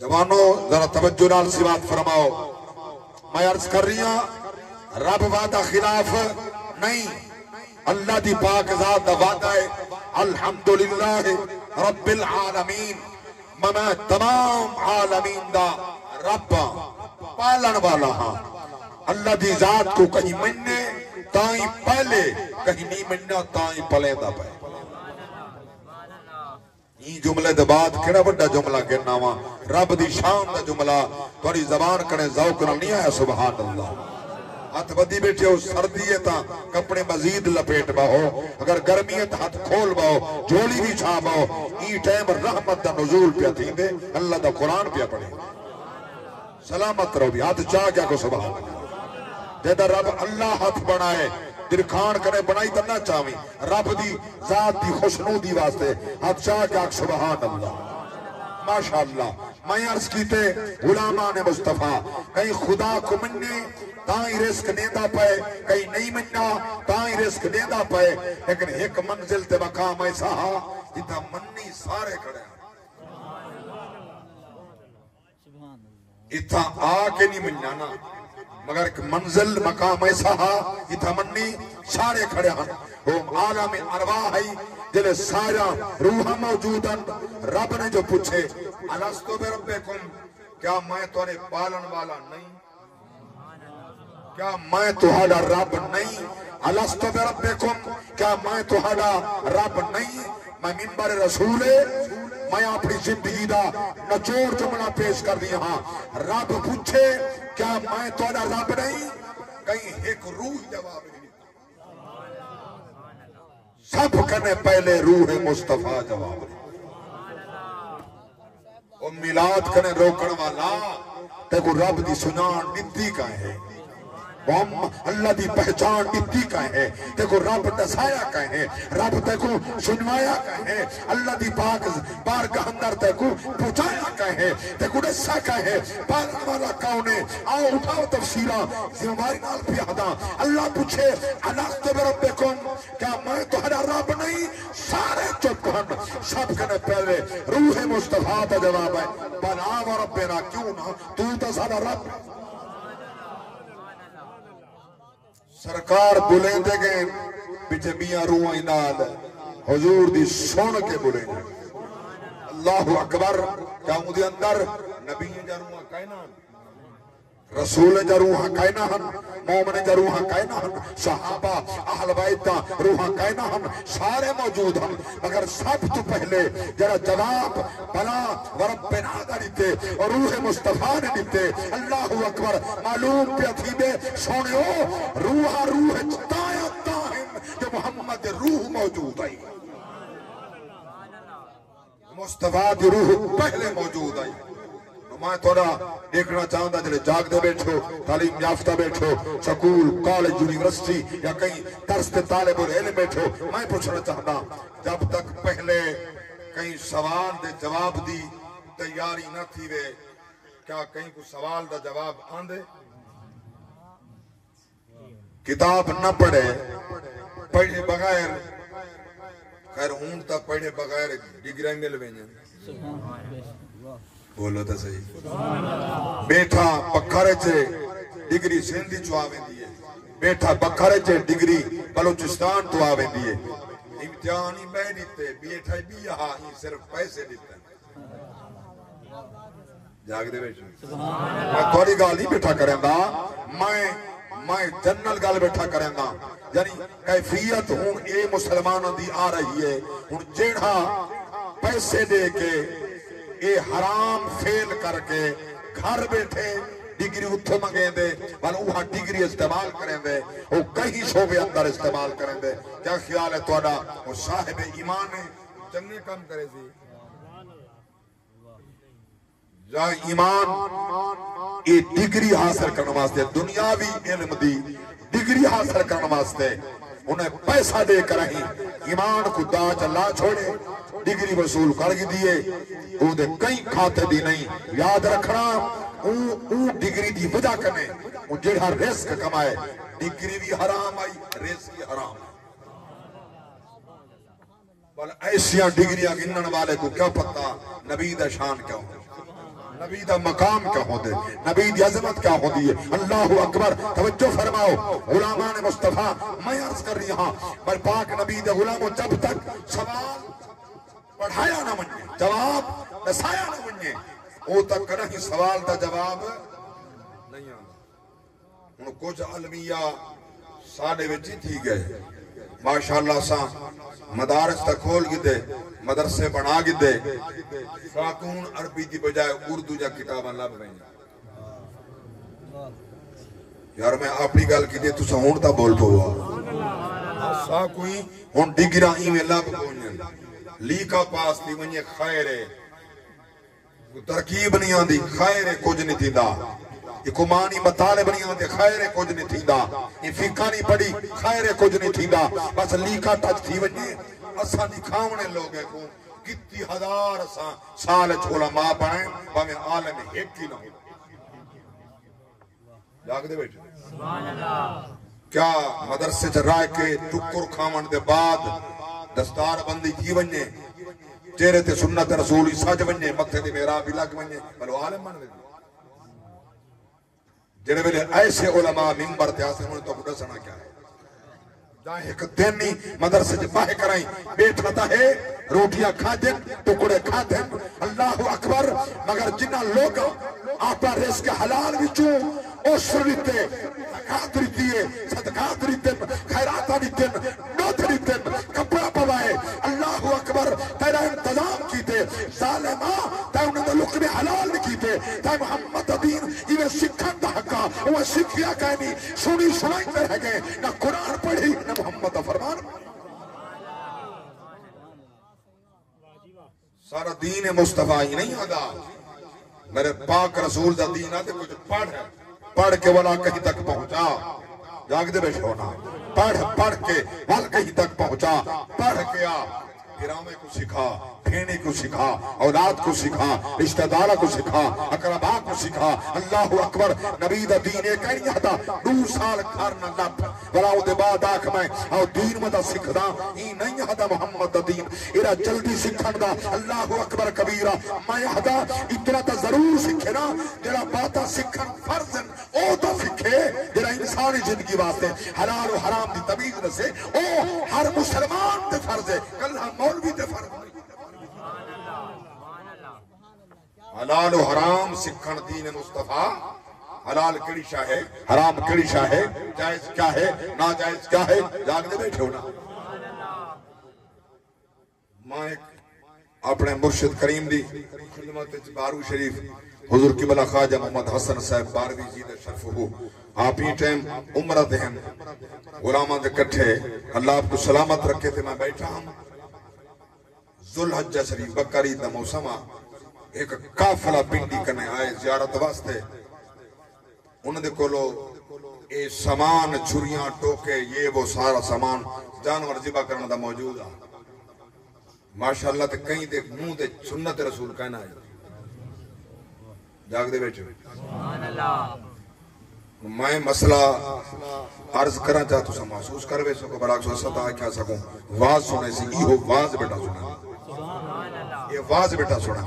جوانوں ذرا توجہ نال سماعت فرماؤ. میں عرض کر رہی ہوں رب وعدہ خلاف نہیں. اللہ دی پاک ذات دا وعدہ ہے الحمدللہ رب العالمین. میں تمام عالمین دا رب پالن والا ہاں. اللہ دی ذات کو کہیں مننے تائیں پہلے کہیں نہیں مننا تائیں پلے دا پہ. یہ جملے دے بعد کیڑا بڑا جملہ کہنا ہوا رب دی شان دا جملہ توڑی زبان کنے ذوق نہ نہیں آیا. سبحان اللہ. ہاتھ بدی بیٹھے ہو سردی ہے تا کپڑے مزید لپیٹ باہو. اگر گرمی ہے تا ہاتھ کھول باہو جولی بھی چھا باہو. ای ٹائم رحمت دا نزول پیا تھی دے اللہ دا قرآن پیا پڑھے. سلامت رہو بھی ہاتھ چاہ کیا کو سبحان اللہ. جیدہ رب اللہ ہاتھ بنائے درکھان کرے بنائی تا نہ چاہویں رب دی ذات دی خوشنودی واسطے ہاتھ چاہ کیا کو سبحان اللہ. ماشاءاللہ. میں عرض کیتے غلامان مصطفیٰ کہیں خدا کو مننے تائیں رزق دیندہ پائے کہیں نہیں مننا تائیں رزق دیندہ پائے. لیکن ایک منزل تے مقام ایسا ہاں جتا مننی سارے کھڑے اتھا آ کے نہیں مننا نا مگر ایک منزل مقام ایسا ہاں اتھا مننی سارے کھڑے ہاں. وہ عالم ارواح ہے جلے سارا روح موجوداً. رب نے جو پوچھے الستو بربکم کیا میں تمہیں پالن والا نہیں کیا میں تمہارا رب نہیں. الستو بربکم کیا میں تمہارا رب نہیں. میں منبر رسول میں اپنی زندگی دا نچوڑ جملہ پیش کر دیا ہاں. رب پوچھے کیا میں تمہارا رب نہیں کہیں ایک روح جواب نہیں. سب کنے پہلے روح مصطفیٰ جواب نہیں. وہ میلاد کنے روکن والا تے کو رب دی سنان نتی کا ہے. اللہ دی پہچان نتی کا ہے. تے کو رب دسایا کا ہے. رب تے کو سنوایا کا ہے. اللہ دی پاک بارگاہ اندر تے کو پہنچایا کا ہے. تے کو دسا کا ہے. پالن والا کون ہے. آؤ اٹھاؤ تفسیرہ زمواری نال پیادا. اللہ پوچھے الستو بربکم کیا میں تمہارا رب نہیں. سارے چپ ہن. سب کنے پہلے روح مصطفیٰ تا جواب ہے بلا و ربنا کیوں نہ تو تا سارا رب. سرکار بلیندے گئے پیچھے میاں روحاں نال حضور دی سن کے بلیندے. اللہ اکبر. کیا مجھے اندر نبی جا روحاں کائنا رسول جا روحاں کائنا ہن مومن جا روحاں کائنا ہن صحابہ اہل بیت روحاں کائنا ہن سارے موجود ہن. مگر سب تو پہلے جرا جواب بلا وربنا دا دیتے اور روح مصطفیٰ نے دیتے. اللہ اکبر. معلوم پہ تھی دے سونے ہو روح چتایا تاہم جو محمد روح موجود آئی. مصطفیٰ دی روح پہلے موجود آئی. میں تھوڑا دیکھنا چاہتا جلے جاگ دے بیٹھو تعلیم یافتہ بیٹھو سکول کالج یونیورسٹی یا کہیں درس تے طالب العلم بیٹھو. میں پوچھنا چاہتا جب تک پہلے کہیں سوال دے جواب دی تیاری نہ تھی وے کیا کہیں کو سوال دا جواب آندے کتاب نہ پڑھے پڑھے بغیر خیر ہون تک پڑھے بغیر ڈگری مل وینے. بولو تا صحیح. بیٹھا پکھارے چھے ڈگری سندھی چو آویں دیئے. بیٹھا پکھارے چھے ڈگری بلوچستان تو آویں دیئے. امتحانی میں دیتے بیٹھا بھی یہاں ہی صرف پیسے دیتے. جاگ دے بیٹھو. میں تھوڑی گال نہیں بیٹھا کریں دا میں جنرل گال بیٹھا کریں دا. یعنی کیفیت ہوں اے مسلمانوں دی آ رہی ہے ہوں جیڑا پیسے دے کے اے حرام فیل کر کے گھر بیٹھے ڈگری اتھو منگیں دے والا اوہاں ڈگری استعمال کریں دے وہ کہیں شعبے اندر استعمال کریں دے. کیا خیال ہے توڑا وہ صاحب ایمان ہے چنگے کم کرے سی جا ایمان یہ ڈگری حاصل کرنے واسطے دنیاوی علم دی ڈگری حاصل کرنے واسطے انہیں پیسہ دے کر رہی ایمان کو دا چلا چھوڑے ڈگری وصول کر دیئے وہ دے کئی کھاتے دی نہیں. یاد رکھنا اون ڈگری دی وجہ کرنے وہ جڑا رزق کمائے ڈگری بھی حرام آئی رزق بھی حرام بل ایسیاں ڈگریاں گنن والے کو کیا پتہ نبی دا شان کیا ہو، نبی دا مقام کیا ہو دے، نبی دی عظمت کیا ہو دی ہے۔ اللہ اکبر، توجہ فرماؤ غلامان مصطفیٰ، میں عرض کر رہی ہاں بل پاک نبی دے غلاموں جب تک سوال پڑھایا نہ منجے، جواب نسایا نہ منجے، او تک نہیں سوال دا جواب نہیں آنا۔ انہوں کچھ علمیہ ساڑھے وچی تھی گئے، ماشاءاللہ ساں مدارس تک کھول گی دے، مدرسے بنا گی دے، خاتون عربی دی بجائے اردو جا کتاباں لب رہی ہیں۔ یار میں اپنی گل کی دے تو سہون تا بول پوا سا کوئی ہون ڈگرہ ہی میں لب پونین لیکا پاس دی ونیہ خیر ہے، ترکیب نہیں آن دی خیر ہے، کچھ نہیں تھی دا اکمانی مطالب نہیں آن دی خیر ہے، کچھ نہیں تھی دا فقہ نہیں پڑی خیر ہے، کچھ نہیں تھی دا بس لیکا ٹچ تھی ونیہ اساں دکھاونے لوگ ہیں کو کتی ہزار سال علماء پڑھیں ہمیں عالم ایک کی نہ ہو۔ جاگ دے بیٹھے کیا مدرسے چرائے کے ٹکر کھاون دے بعد دستار بندی کی ونجے چہرے تے سنت رسولی سج ونجے متھے دے محراب لگ ونجے بلو عالم بن گئے جنہیں بلے ایسے علماء منبر تے آسے انہیں تو کڑا سنا کیا ہے جائیں ایک دینی مدرسے جب باہے کرائیں بیٹھتا ہے روٹیاں کھا دیں ٹکڑے کھا دیں اللہ اکبر مگر جنہ لوگا آپا رزق حلال وچوں اوشر لیتے زکاة لیتے صدقات لیتے خیراتہ لیتے نوت لیتے کپڑا پوائے اللہ اکبر تیرا انتظام کیتے ظالمہ تے انہیں دے لقمے حلال نہیں کیتے تے محمد دین یہ سکھن دا حقا وہ سکھیا کہنی سنی سنائی تے رہ گئے نہ قرآن پڑھی نہ محمد فرمان سارا دین مصطفیٰ ہی نہیں آگا میرے پاک رسول دا دین آتے کچھ پڑھ کے والا کہیں تک پہنچا جاگ دے بے شونا پڑھ کے والا کہیں تک پہنچا پڑھ کے آ گرامے کو سکھا پھینے کو سکھا اولاد کو سکھا رشتہ دارہ کو سکھا اقربا کو سکھا اللہ اکبر نبی دا دین ایک نہیں آتا 2 سال کھارنا لپ بلاؤ دے بعد آکھ میں اور دین مدہ سکھ دا ہی نہیں آتا محمد دا دین ایرا جلدی سکھن دا اللہ اکبر کبیرہ میں آتا اتنا تا ضرور سکھے نا جرا باتا سکھن فرضن او تا سکھے جرا انسانی زندگی واسطے حلال و حرام دی تمیز نسے او ہر مسلمان دے فرض ہے کل ہم مولوی دے فرض حلال و حرام سکھن دین مصطفیٰ حلال کڑی شاہ ہے حرام کڑی شاہ ہے جائز کیا ہے ناجائز کیا ہے جاگ دے بیٹھے ہونا ماں ایک اپنے مرشد کریم دی خدمت بارو شریف حضور قبلہ خواجہ محمد حسن صاحب باروی جی دے شرف ہو آپ ہی ٹائم عمرہ دہن غلامان دے کٹھے اللہ آپ کو سلامت رکھے تھے میں بیٹھا ہوں ذوالحجہ شریف بکری دا موسمہ ایک کافلہ پنڈی کرنے آئے زیارت واسطے انہوں نے کولو اے سامان چھریاں ٹوکے یہ وہ سارا سامان جانور ذبح کرنا دا موجود ہے ماشاءاللہ تے کہیں دے منہ دے سنت رسول کہنا ہے جاگ دے بیٹھے میں مسئلہ عرض کرنا چاہتا ہوں محسوس کروے سکو براک سو ستا کیا سکوں واز سنے سی ای ہو واز بیٹا سنا یہ واز بیٹا سنا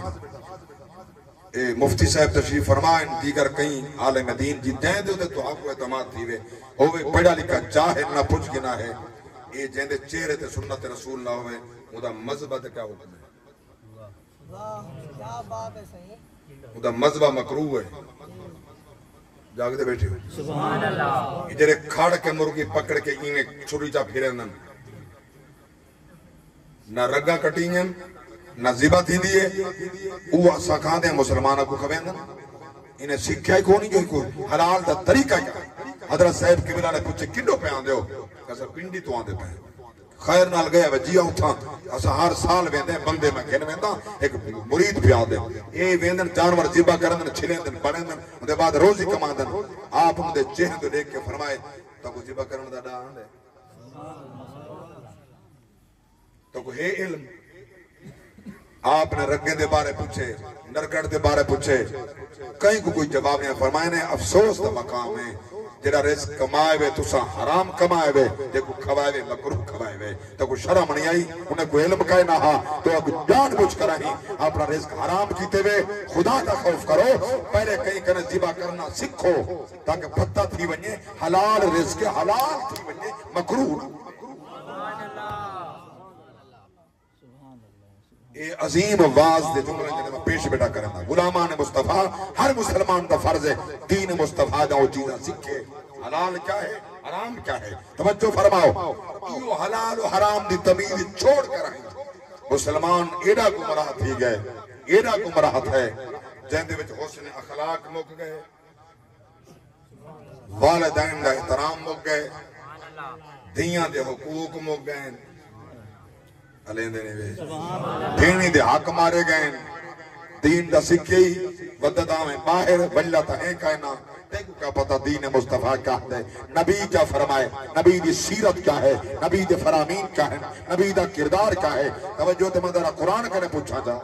مفتی صاحب تشریف فرمائیں دیگر کہیں عالم دین جی دیں دے دے تو آپ کو اعتماد تھیوے ہوئے پڑھا لکھا جاہل نہ پوچھ گنا ہے یہ جہاں دے چہرے تے سنت رسول نہ ہوئے مدہ مذہبہ تے کیا حکم ہے مدہ مذہبہ مکروہ ہے جاگ دے بیٹھے ہو یہ جرے کھاڑ کے مرگی پکڑ کے ہی میں چھوڑی جا پھرے نہ رگا کٹیں نہ ذبح تھی دیئے اوہ سکھا دیں مسلمانہ کو کھویں انہیں سکھیا ہی کونی جو کوئی حلال دا طریقہ کیا حضرت صاحب قبلہ نے پوچھے کنڈو پہ آن دے ہو کیسا پنڈی تو آن دے پہ خیر نال گیا وجیہ اٹھا اسا ہر سال ویندے بندے میں گھن ویندہ ایک مرید پہ آن دے اے ویندن جانور ذبح کرندن چھلیندن پڑھندن ان دے بعد روزی کماندن آپ ان دے چہن دے دیکھ کے فرمائے تو کو ذبح کرن دا ڈا آن دے تو کو ہے علم آپ نے رگے دے بارے پوچھے نرگڑ دے بارے پوچھے کہیں کو کوئی جواب نہیں فرمائے نے افسوس دا مقام ہے جڑا رزق کمائے وے تسا حرام کمائے وے تے کو کھوائے وے مکروہ کھوائے وے تو کو شرم نہیں آئی انہیں کو علم کہے نہ ہاں تو اگر جان بوجھ کر آئی اپنا رزق حرام کیتے وے خدا کا خوف کرو پہلے کہیں کنے ذبح کرنا سکھو تاکہ پتہ تھی ونجے حلال رزق حلال تھی ونجے مکروہ نہ اے عظیم واز دے جملے جنہیں میں پیش بیٹا کرنا غلامان مصطفیٰ ہر مسلمان کا فرض ہے دین مصطفیٰ دا وہ چیزیں سکھے حلال کیا ہے حرام کیا ہے توجہ فرماؤ یہ حلال و حرام دی تمیز چھوڑ کر آئیں مسلمان ایڈا گمراہ تھی گئے ایڈا گمراہ ہے جہاں دے وچ حسن اخلاق مک گئے والدین دا احترام مک گئے دیاں دے حقوق مک گئے دینی دے حق مارے گئے دین دا سکھے ہی وددہ میں باہر بلتا ہے کائنا دیکھو کیا پتا دین مصطفیٰ کیا ہے نبی کیا فرمائے نبی دی سیرت کیا ہے نبی دی فرامین کیا ہے نبی دا کردار کیا ہے توجہ تے مدرہ قرآن کنے پوچھا جا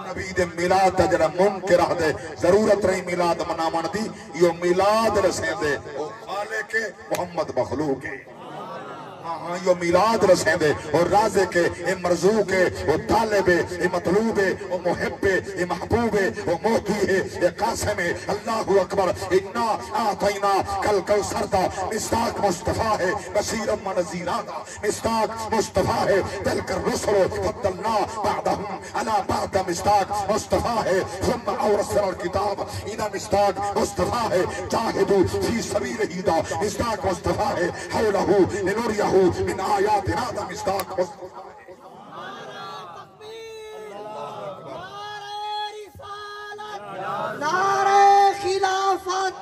نبی دے میلاد دا جڑا منکر دے ضرورت رہی میلاد منامن دی یہ میلاد رسیں دے وہ خالق محمد مخلوق ہے ہاں یہ میلاد رسیں دے اور رازے کے اے مرزوق ہے وہ طالب ہے اے مطلوب ہے وہ محب ہے اے محبوب ہے وہ موتی ہے اے قاسم ہے اللہ اکبر انا آتینا کل کوثر دا مصداق مصطفیٰ ہے بشیرا و نذیرا دا مصداق مصطفیٰ ہے تلک الرسل فضلنا بعدهم على بعد مصداق مصطفیٰ ہے ثم اورثنا الکتاب انا مصداق مصطفیٰ ہے جاہدوا فی سبیلہ دا مصداق مصطفیٰ ہے حولہ لنریہ من آیاتنا دا مصداق مصطفیٰ نعرہ خلافت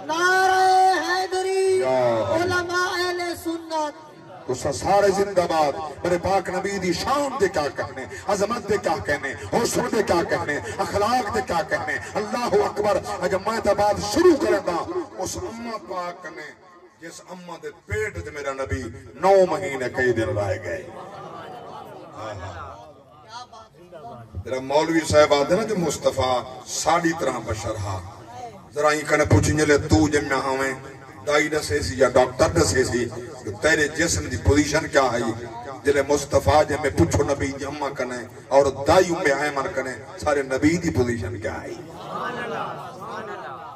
نعرہ حیدری علماء اہل سنت اس سارے زندہ باد میرے پاک نبی دی شان دے کیا کہنے عظمت دے کیا کہنے حسن دے کیا کہنے اخلاق دے کیا کہنے اللہ اکبر جب میں تباد شروع کریں دا اس امہ پاک نے جس امہ دے پیٹ دے میرا نبی 9 مہینے کئی دن رائے گئے ذرا مولوی صاحب آدھے نا جو مصطفیٰ ساڑی طرح بشر ہا ذرا ہی کنے پوچھیں جلے تو جمع ہمیں دائی دسے سی یا ڈاکٹر دسے سی تیرے جسم دی پوزیشن کیا ہے جلے مصطفیٰ جے میں پوچھو نبی جمع کنے اور دائی میں آئمن کنے سارے نبی دی پوزیشن کیا ہے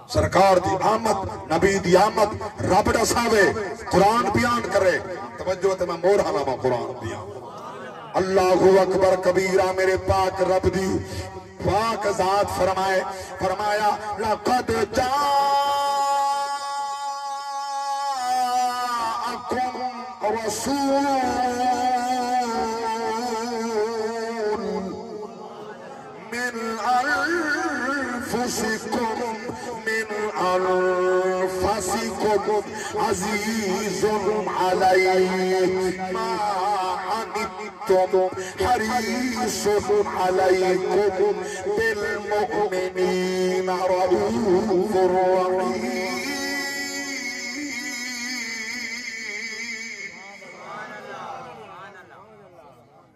سرکار دی آمد نبی دی آمد رب دساوے قرآن بیان کرے توجہ تے میں مور حلامہ قرآن بیان اللہ اکبر کبیرہ میرے پاک رب دی پاک ذات فرمایا لقد جاءکم رسول من انفسکم عزیز علیہ ما عنتم حریص علیکم بالمؤمنین رؤوف رحیم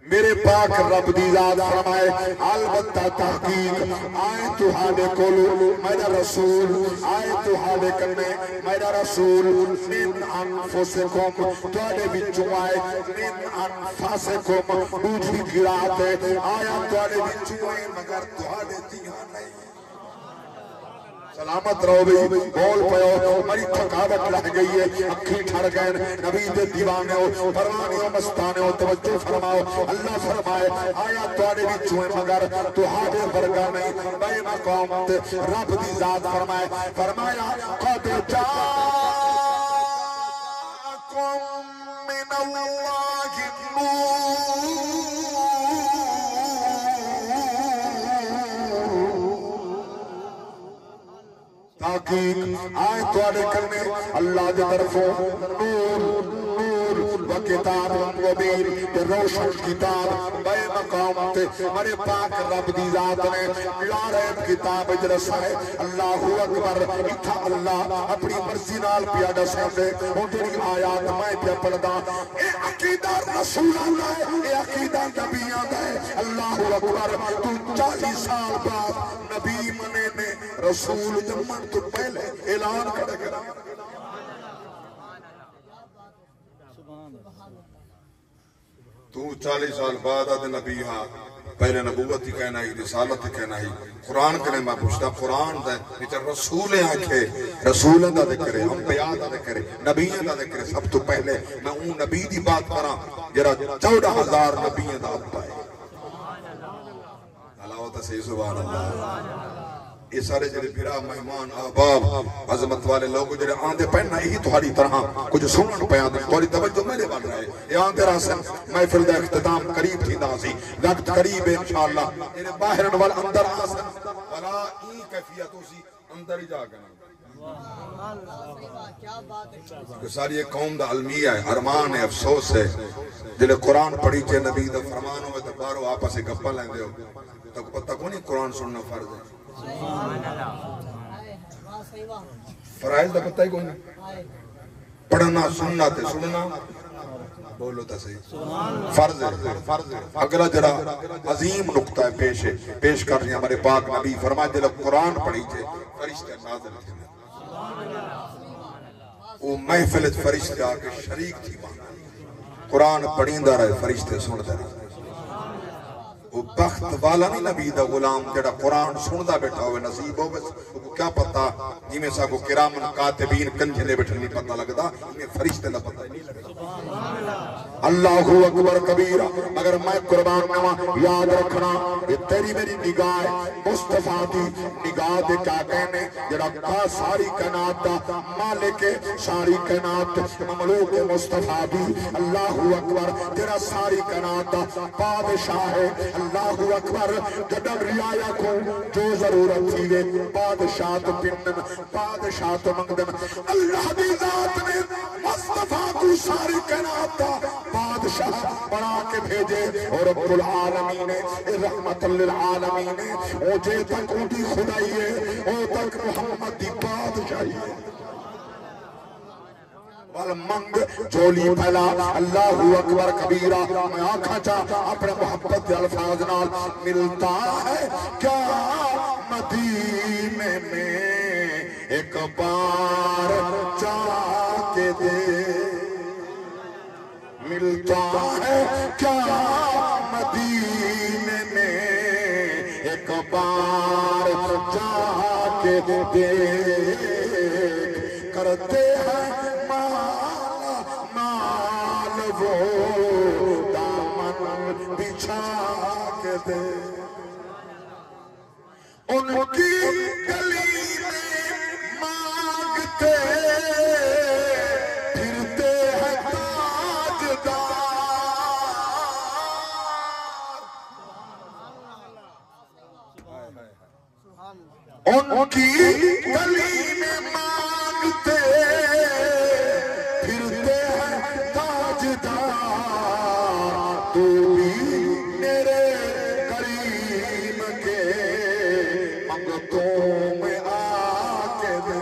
میرے پاک رب دی ذات فرمائے البتہ تحقیق آئے تو ہادے کولو میرا رسول آئے تو ہادے کرنے میرا رسول من انفسکم توڑے بچوں آئے من انفسکم دوسری گرات ہے آیا توڑے بچوں آئے مگر توڑے دیہاں نہیں سلامت رہو بھی بول پہو مری تھکاوٹ لہ گئی ہے اکھی ٹھڑ گئے نبی دے دیوانے ہو پروانی ہو مستانے ہو توجہ فرماؤ اللہ فرمائے آیا توڑے بھی چوئے مگر تو ہادے برگا نہیں بے مقامت رب دی ذات فرمایا قد جاءکم من اللہ تحقیق آئے توڑے کرنے اللہ دے طرفوں نور و کتاب مبین روشن کتاب بے مقام تے مرے پاک رب دی ذات نے لارب کتاب جرسا ہے اللہ اکبر اتھا اللہ اپنی مرضی نال پیا دسا دے ان تیری آیات میں پیا پڑھدا اے عقیدہ رسول اللہ ہے اے عقیدہ نبیاں دا ہے اللہ اکبر تو 40 سال بعد نبی منے نے رسول جمن تو پہلے اعلان کرے تو 40 سال بعد آدھے نبی ہاں پہلے نبوت ہی کہنا ہی رسالت ہی کہنا ہی قرآن کہنے میں پوچھتا قرآن دے نیچے رسولیں آنکھے رسولیں دا ذکر ہے انبیاء دا ذکر ہے نبیوں دا ذکر ہے سب تو پہلے میں اون نبی دی بات کرا جرا 14,000 نبیوں دا ابا ہے اللہ ہوتا صحیح سبحان اللہ یہ سارے جڑے پیرا مہمان احباب عظمت والے لوگ جڑے آندے پہننا یہی تمہاری طرح کچھ سنن پہ آندے تمہاری توجہ میرے بن رہے یہ آندے راسن محفل دا اختتام قریب تھی داسی وقت قریب ہے انشاءاللہ جڑے باہرن وال اندر آسن ولا ای کیفیتوں سی اندر ہی جا گنا کہ ساری ایک قوم دا علمیہ ہے ارمان ہے افسوس ہے جڑے قرآن پڑھی چے نبی دا فرمانوں میں تبارو آپا سے گپا لیندے ہو تک پتہ کو نہیں قرآن سننا فرض ہے فرائض دا پتہ ہی کون ہے پڑھنا سننا تے سننا بولو تا صحیح فرض ہے اگلا جڑا عظیم نقطہ ہے پیش کر رہی ہیں ہمارے پاک نبی فرمائے دے لوگ قرآن پڑھی تھے فرشتے نازل تھے وہ محفل فرشتے آکے شریک تھی قرآن پڑھیندہ رہے فرشتے سن دے رہے وہ بخت والا نہیں نبی دا غلام جڑا قرآن سندہ بیٹھا ہوئے نصیب ہو بس وہ کیا پتا جی میں ساکو کرامن کاتبین کنجھلے بیٹھے نہیں پتا لگتا انہیں فرشتے نہ پتا نہیں لگتا اللہ اکبر کبیرہ مگر میں قربان نوا یاد رکھنا یہ تیری میری نگاہ ہے مصطفیٰ دی نگاہ دے کیا کہنے جڑا کا ساری کائنات دا مالک ساری کائنات مملوک مصطفیٰ دی اللہ اکبر تیرا ساری کائنات دا بادشاہ ہے اللہ اکبر جدب ریایا کو جو ضرورت تھی گے بادشاہ تو پندن بادشاہ تو مندن اللہ دی ذات نے مصطفیٰ کو ساری کائنات دا بادشاہ بنا کے بھیجے اور رب العالمین رحمت للعالمین او جے تک او دی خدائی ہے او تک محمد دی بادشاہی ہے والمنگ جولی پھیلا اللہ اکبر کبیرہ میں آنکھا چاہ اپنے محبت الفاظ نال ملتا ہے کیا مدینے میں ایک بار جا کے دے ملتا ہے کیا مدینے میں ایک بار جا کے دے کرتے ہیں مال وہ دامن بچھا کے دے ان کی گلی میں مانگتے پھرتے ہیں تاجدار ان کی گلی میں مانگتے پھرتے ہیں تاجدار تو بھی میرے کریم کے منگتوں میں آ کے دے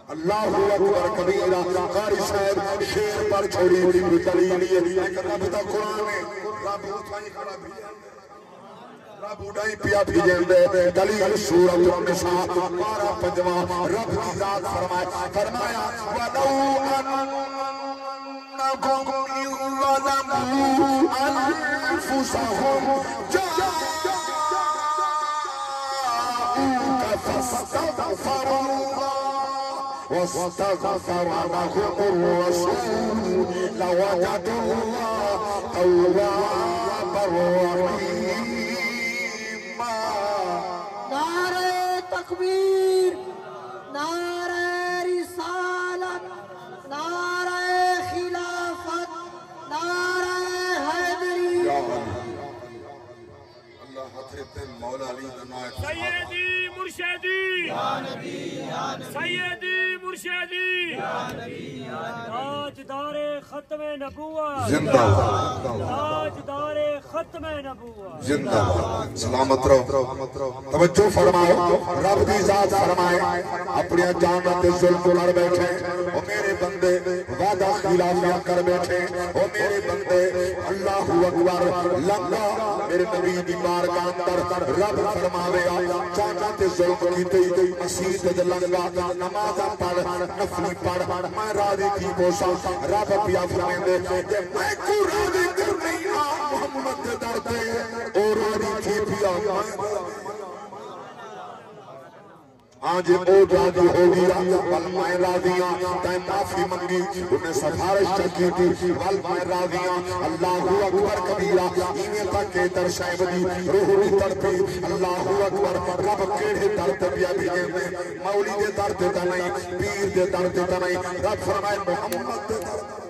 اللہ اکبر کبیرہ قاری صاحب شیر پر چھوڑی دلیلی ہے رب دا قرآن ہے رب اٹھائی کھڑا بھی رب اٹھائی پیا بھی جندے دلیل سورۃ النساء 12 رب کی ذات فرمایا وَلَوْ أَنَّكُمْ إِذْ ظَلَمُوا أَنفُسَهُمْ جَاءُوكَ فَاسْتَغْفَرُوا اللَّهَ وَاسْتَغْفَرَ لَهُمُ الرَّسُولُ لَوَجَدُوا اللَّهَ تَوَّابًا رَحِيمًا نعرہ تکبیر نعرہ رسالت نعرہ خلافت نعرہ حیدری اللہ حضرت مولا علی دنائے سیدی مرشدی سیدی مرشدی تاجدار ختم نبوت زندہ باد تاجدار ختم نبوت زندہ باد سلامت رہو توجہ فرماؤ رب دی ذات فرمائے اپنی جانت ظلم کر بیٹھے او میرے بندے وعدہ خلافیاں کر بیٹھے او میرے بندے اللہ اکبر لنگا میرے نبی دی بارگاہ اندر رب فرماوے جانت ظلم کی تے مسیح تے لنگا نماز پڑھ نفلی پڑھ میں راضی کی پوشا رب پیا فرمائیں دے میں کو راضی کرنی محمد دے در دے اور راضی کی پیا آج او راضی ہو گیا ول میں راضیاں تے معافی منگی انہیں سفارش چکی تھی ول میں راضیاں اللہ اکبر کبیرہ ایویں تک کے در شاہب دی روح دی تڑپی اللہ اکبر رب کیڑے در تے پیا بھیجے میں مولی دے در تے تا نہیں پیر دے در تے تا نہیں رب فرمائے محمد دے در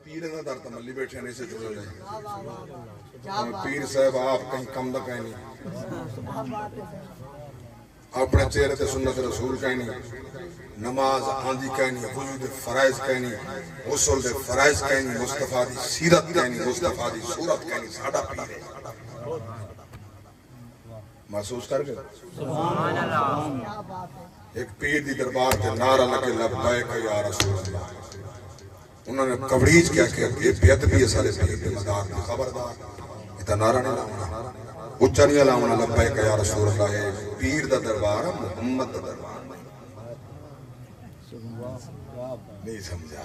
پیر نہ در تملی بیٹھے نہیں سے جڑے جائیں پیر صاحب آپ کہیں کم نہ کہیں نہیں اپنے چہرے تے سنت رسول کہیں نہیں نماز آندھی کہیں نہیں وضو دے فرائض کہیں نہیں غسل دے فرائض کہیں نہیں مصطفیٰ دی سیرت کہیں نہیں مصطفیٰ دی صورت کہیں نہیں ساڑھا پیر ہے محسوس کر گئے سبحان اللہ ایک پیر دی دربار تے نعرہ لگے لبیک یا رسول اللہ انہوں نے کوریج کیا کہ یہ بیعت بھی ہے سارے پیر کے مدار کی خبردار اتنا نعرہ نہیں لاؤنا اچھا نہیں لاؤنا لبیک یا رسول اللہ ہے پیر دا دربار ہے محمد دا دربار نہیں سمجھا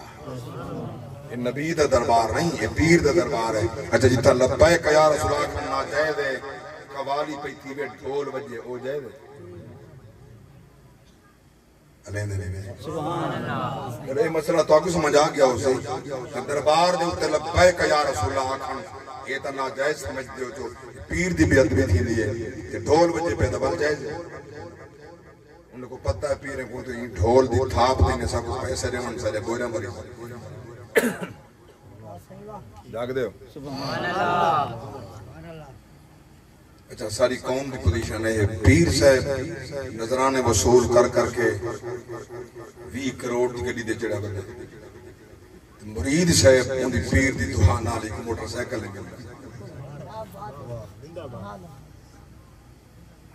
یہ نبی دا دربار نہیں یہ پیر دا دربار ہے اچھا جتا لبیک یا رسول اللہ کھنا جائے دے قوالی پیتی بے ڈھول بجے او جائے دے سبحان اللہ یہ مسئلہ تو آگے سمجھا گیا اسے دربار دے اتے لبیک یا رسول اللہ آکھن یہ تا ناجائز سمجھ دیو جو پیر دی بیعت بھی تھی دیئے یہ ڈھول بجے پہ دبل جائز ہے انہوں کو پتہ ہے پیریں کو تو یہ ڈھول دی تھاپ دینے سا کچھ پیسے رہے ان سے بوجہ مری جاگ دیو سبحان اللہ اچھا ساری قوم دی پوزیشن ہے پیر صاحب نظرانے وصول کر کر کے 20 کروڑ دی گڈی دے چڑھا بندے مرید صاحب ان دی پیر دی دعا نال ایک موٹر سائیکل لے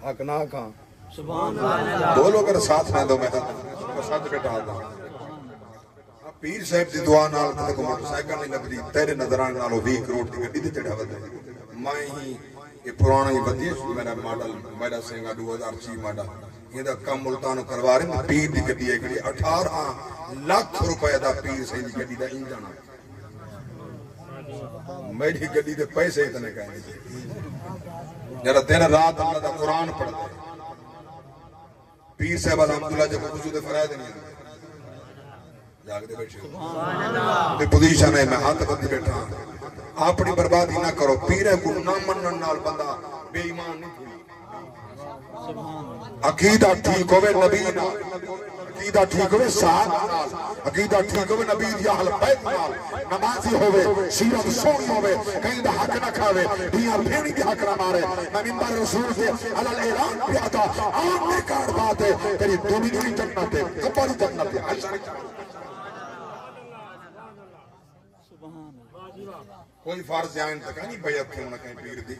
حق نہ کہاں سبحان اللہ بولو اگر ساتھ نہ دو میں ساتھ بیٹھا آتا پیر صاحب دی دعا نال تے کو موٹر سائیکل نہیں لبدی تیرے نظرانے نالو 20 کروڑ دی گڈی دے چڑھا بندے میں ہی یہ پرانا ہی بدیش میرا ماڈل میرا سنگا 2006 ماڈل یہ دا کم ملتانو کروا رہے ہیں پیر دی گڈی ہے گڈی 18 لاکھ روپے دا پیر سے دی گڈی دا انجن میری گڈی دے پیسے اتنے کہیں جرا دن رات اللہ دا قرآن پڑھتا ہے پیر صاحب الحمدللہ جب وجود فرائد نہیں ہے جاگ دے بیٹھے دی پوزیشن ہے میں ہاتھ بندی بیٹھا ہوں اپنی بربادی نہ کرو پیرے کو نہ منن نال بندہ بے ایمان نہیں تھی عقیدہ ٹھیک ہوئے نبی نال عقیدہ ٹھیک ہوئے صحابہ نال عقیدہ ٹھیک ہوئے نبی دی اہل بیت نال نمازی ہوئے سیرت سونی ہوئے کہیں دا حق نہ کھاوے دیاں بھینی دی حق نہ مارے میں منبر رسول سے علال اعلان پہ آتا آن میں کار بات ہے تیری دنیا کی جنت ہے کپاری جنت ہے حشر کوئی فرض آئین تک نہیں بیعت کیوں نہ کہیں پیر دی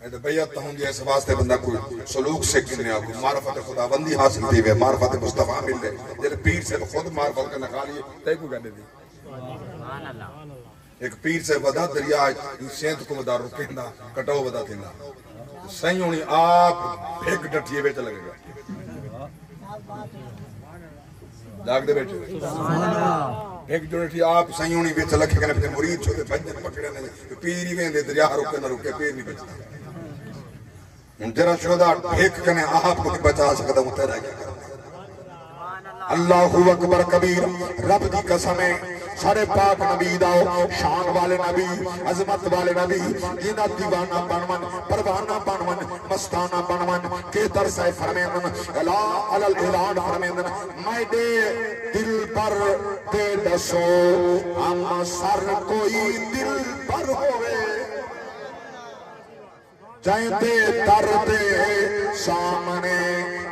ایسے بیعت تو ہوں جیسے واسطے بندہ کوئی سلوک سے کنے آگو معرفت خدا بندی حاصل دی ہوئے معرفت مصطفیٰ مل لے جیسے پیر سے خود معرفت کا نخالی ہے تے کو کہنے دی ایک پیر سے ودا دریا سینت کو ودا رکھیں دا کٹاؤ ودا تھی دا سینیونی آپ بھیک ڈٹھیے بیچا لگے گا جاگ دے بیٹھے ایک جنٹی آپ سینیونی بیچا لکھے گا اپنے مرید چھوٹے بجن پکڑے نہیں پیری میں دے دریا رکے نہ رکے پیر نہیں بیچتا جرا شہدہ بھیک کنے آپ کو بچا سکتا ہوں تیرا کیا کرنا اللہ اکبر کبیر رب دی قسمیں سارے پاک نبی داؤ شان والے نبی عظمت والے نبی جنہ دیوانہ بنون پروانہ بنون مستانہ بنون کے ترسائے فرمیندن اللہ علال اعلان فرمیندن میں دے دل پر دے دسو اما سر کوئی دل پر ہوئے جائیں دے در دے سامنے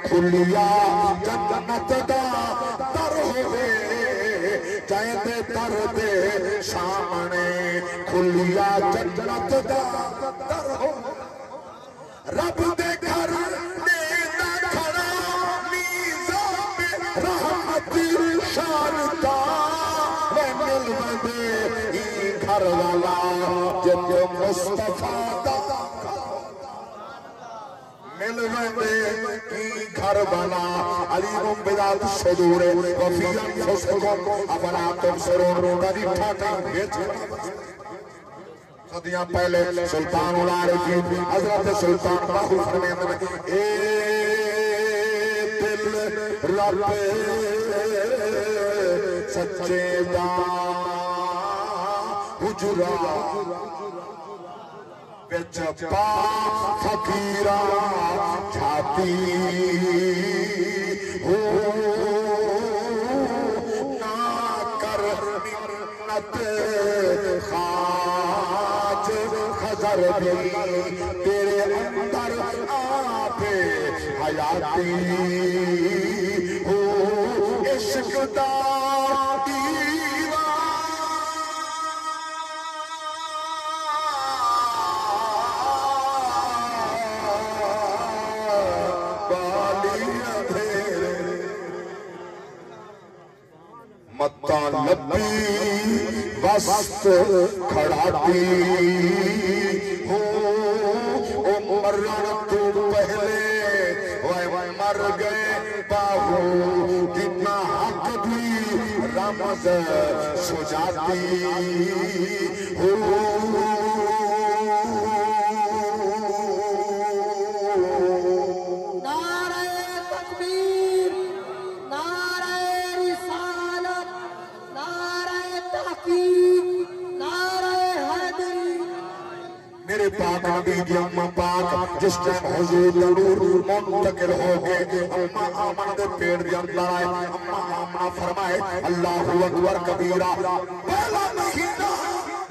کھلیا جنت دا در ہوئے جائیں دے در دے سامنے کھلیا جنت دا در ہوئے رب دے گھر دینا کھڑا نیزہ میں رحمت شارتا میں مل دے ہی گھر والا جب مصطفیٰ دا مل ویندے گھر بنا علیم بذات الصدور وفی انفسکم افلا تبصرون کبھی ٹھاٹا بھیج صدیاں پہلے سلطان العارفین حضرت سلطان باہو فرمیندے میں اے دل رب سچے دا حجرہ بچ پا فقیرہ جھاتی ہو نا کر منت خاج خضر بھی تیرے اندر آپ حیاتی ہو عشق دا متا لبی وسط کھڑاتی ہو او مرن تو پہلے وائے مر گئے باہو کتنا حق بھی رمز سجاتی ہو میرے پاک نبی کی اماں پاک جس ٹائم حضور ضرور منتقل ہو گئے اماں آمنہ دے پیڑ دے اندر آئے اماں آمنہ فرمائے اللہ اکبر کبیرہ پہلا مہینہ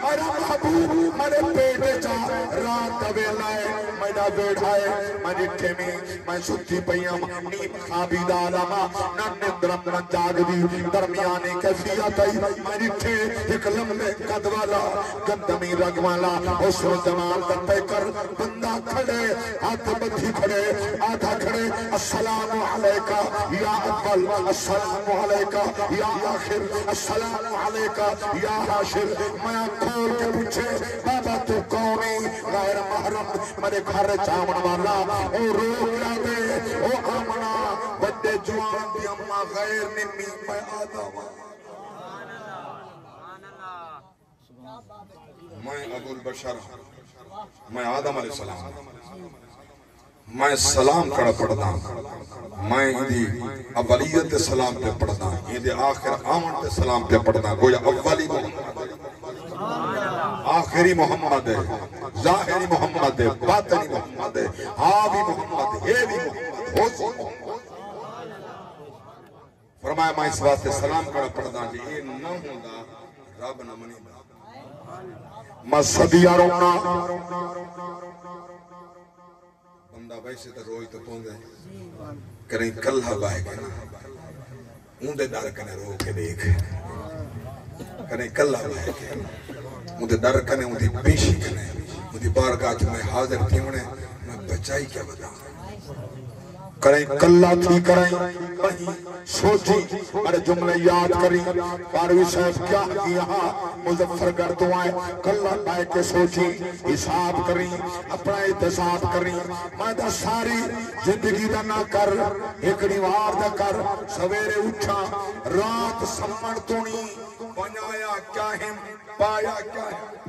میرا محبوب میرے پیٹے جا رات ویلائے میرا بیٹھائے میں نٹھے میں ستی پئیم نیم خوابی دالما نندرم نہ جاگ دی درمیانے کیفیت آئی میں نٹھے ایک لمبے قد والا گندمی رگ والا حسن جمال تتے کر بندہ کھڑے ہاتھ بدھی کھڑے آدھا کھڑے السلام علیکہ یا اول السلام علیکہ یا آخر السلام علیکہ یا حاشر میں کھول کے پوچھے بابا تو قومی غیر محرم میرے گھر چاون والا او روک جاوے او آمنا بڑے جوان دی اماں غیر نمی میں آدھا میں ابو البشر میں آدم علیہ السلام میں سلام کڑا پڑھدا میں دی اولیت سلام پہ پڑھدا یہ دی آخر آمن تے سلام پہ پڑھدا گویا اولی محمد آخری محمد ہے ظاہری محمد ہے باطنی محمد ہے حاوی محمد ہے بھی محمد ہو سی فرمایا میں اس واسطے سلام کڑا پڑھدا جی یہ نہ ہوندہ رب نہ منی دا میں صدیہ رونا بندہ ویسے تو روئی تو پوندے کریں کلہ بائے کنا اوندے ڈر کنے رو کے دیکھ کریں کلہ بائے کنا مجھے ڈر کنے مجھے پیشی کنے مجھے بارگاہ میں حاضر تھی میں بچائی کیا بتاؤں کریں کلہ تھی کریں کہیں سوچی میرے جملے یاد کریں پاروی صاحب کیا یہاں مظفر گر تو آئے کلہ پائے کے سوچی حساب کریں اپنا احتساب کریں میں دا ساری زندگی دا نہ کر ایکڑی وار دا کر سویرے اٹھا رات سمڑ تونی بنایا کیا ہم پایا کیا ہے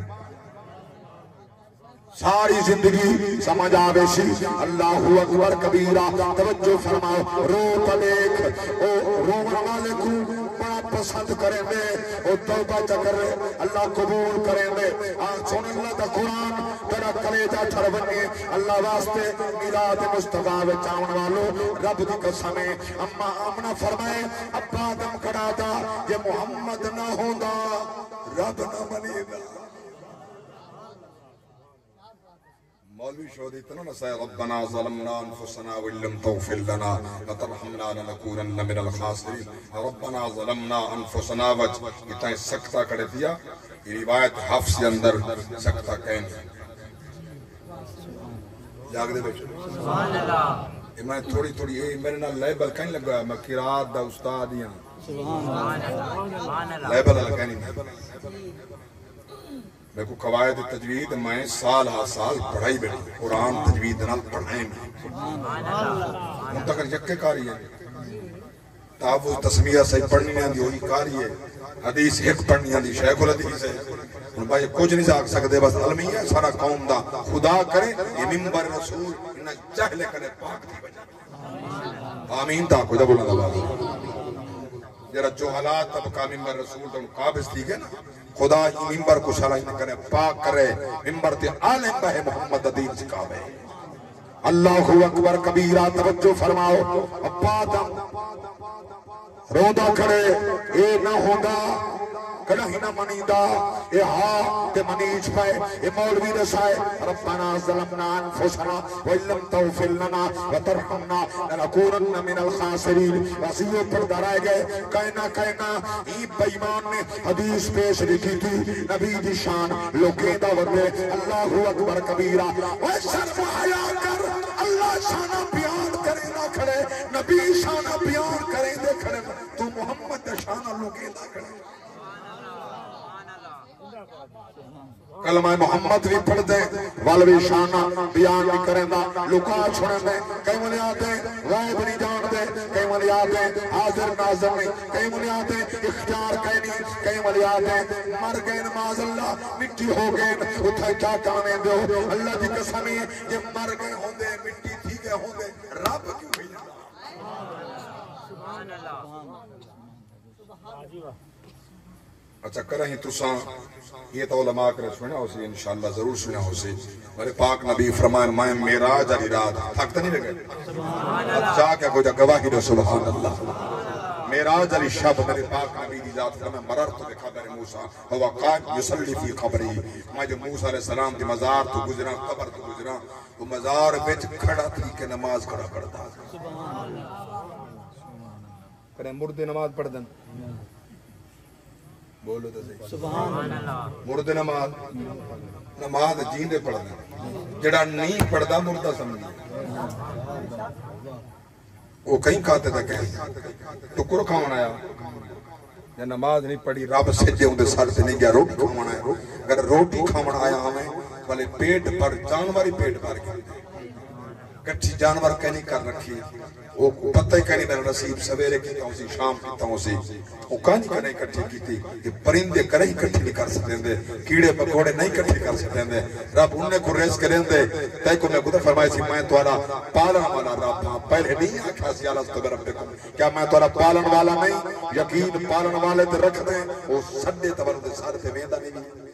ساری زندگی سمجھ آوے سی اللہ اکبر کبیرہ توجہ فرماؤ رو تلیک او رومن والے کو بڑا پسند کریں دے او توبہ چکر رہے اللہ قبول کریں دے سن اللہ دا قرآن تیرا کلیجہ ٹھر بنے اللہ واسطے میلاد مصطفیٰ چاون والو رب دی قسمیں اما آمنہ فرمائے ابا آدم کڑا دا یہ محمد نہ ہوندا رب نہ بنے دا مولوی شہدی اتنا نسائے ربنا ظلمنا انفسنا وَإِلَّمْ تَغْفِرْ لَنَا وَتَرْحَمْنَا لَنَكُونَنَّ مِنَ الْخَاسِرِينَ ربنا ظلمنا انفسنا وجھ اتنا سکتہ کڑے دیا یہ روایت حفظ کے اندر سکتہ کہیں جاگ دے بیچو سبحان اللہ میں تھوڑی یہ میرے نال لیبل کہیں لگا میں قرآت دا استاد ہی ہاں لیبل لگا نہیں میں کو قواعد تجوید میں سال ہا سال پڑھائی بیٹھی قرآن تجوید نال پڑھائیں میں منتقل یکے کاری ہے تحفظ تسمیہ صحیح پڑھنی آندی ہوئی کاری ہے حدیث ایک پڑھنی آندی شیخ الحدیث ہے ان بھائی کچھ نہیں ساکھ سکتے بس علمی ہے سارا قوم دا خدا کرے یہ ممبر رسول انہا جہلے کرے پاک دی بجا آمین تا خدا بولنا دبا جرا جو حالات طبقہ ممبر رسول دا ان قابض دی گئے نا خدا ہی ممبر کو شرائن کرے پاک کرے ممبر تے عالم بہ محمد دین سکھاوے اللہ اکبر کبیرہ توجہ فرماؤ ابادم رودا کھڑے اے نہ ہوندہ کڑا ہی نہ منیدہ اے ہاں تے منیج پائے اے مولوی رسائے ربنا ظلمنا انفسنا وَإِلَّمْ تَغْفِرْ لَنَا وَتَرْحَمْنَا لَنَكُونَنَّ مِنَ الْخَاسِرِينَ وَسیعوں پر دارائے گئے کہنا ای بیمان نے حدیث پیش لکھی تھی نبی دی شان لوگیں دعوت دے اللہ اکبر کبیرہ اے شرم حیا کر اللہ شانہ بیان کرے نہ کھڑے نبی شانہ بیان کرے دے کھڑے تو محمد شانہ لوگیں دا کھڑے کلمہ محمد بھی پڑھ دیں والوی شانہ بیان بھی کریں دا لکا چھوڑیں دیں کئی منی آتے غائب نہیں جان دیں کئی منی آتے حاضر ناظر نہیں کئی منی آتے اختیار کئی نہیں کئی منی آتے مر گئے نماز اللہ مٹی ہو گئے اتھے کیا کامیں دے ہو اللہ دی قسمی یہ مر گئے ہوں دے مٹی تھی گئے ہوں دے رب کیوں بھی سبحان اللہ اچھا کرہیں تُساں یہ تو علماء کرے سنیا ہو سی انشاءاللہ ضرور سنیا ہو سی میرے پاک نبی فرمائے میں میراج علی رات تھکتا نہیں لگے اب جا کے کوئی جا گواہی دے سبحان اللہ میراج علی شب میرے پاک نبی دی ذات فرمائے مررت بقبر موسیٰ ہوا قائم یصلی فی قبری میں جو موسیٰ علیہ السلام دی مزار تو گزرا قبر تو گزرا وہ مزار بیچ کھڑا تھی کہ نماز کھڑا کرتا کریں مردے نماز پڑھ دن بولو تو صحیح سبحان اللہ مرد نماز جیندے پڑھنا جڑا نہیں پڑھدا مردہ سمجھی وہ کہیں کھاتے تھا کہیں ٹکر کھاؤنا آیا یا نماز نہیں پڑھی رب سجے ہوں دے سر سے نہیں گیا روٹی کھاؤنا آیا اگر روٹی کھاؤنا آیا ہمیں بلے پیٹ پر جانوری پیٹ پر گیا کٹھی جانور کہیں کر رکھی وہ پتہ ہی کہیں میرا نصیب سویرے کیتا ہوں سی شام کیتا ہوں سی وہ کہیں کریں کٹھی کی تھی یہ پرندے کریں کٹھی نہیں کر سکتے ہیں کیڑے پکوڑے نہیں کٹھی کر سکتے ہیں رب انہیں کو ریس کریں دے تے کو میں خدا فرمائے سی میں توارا پالن والا رب ہاں پہلے نہیں آکھا سی اللہ سبحانہ ربکم کیا میں توارا پالن والا نہیں یقین پالن والے تے رکھ دیں وہ سڈے تبر دے سارے تے ویندہ نہیں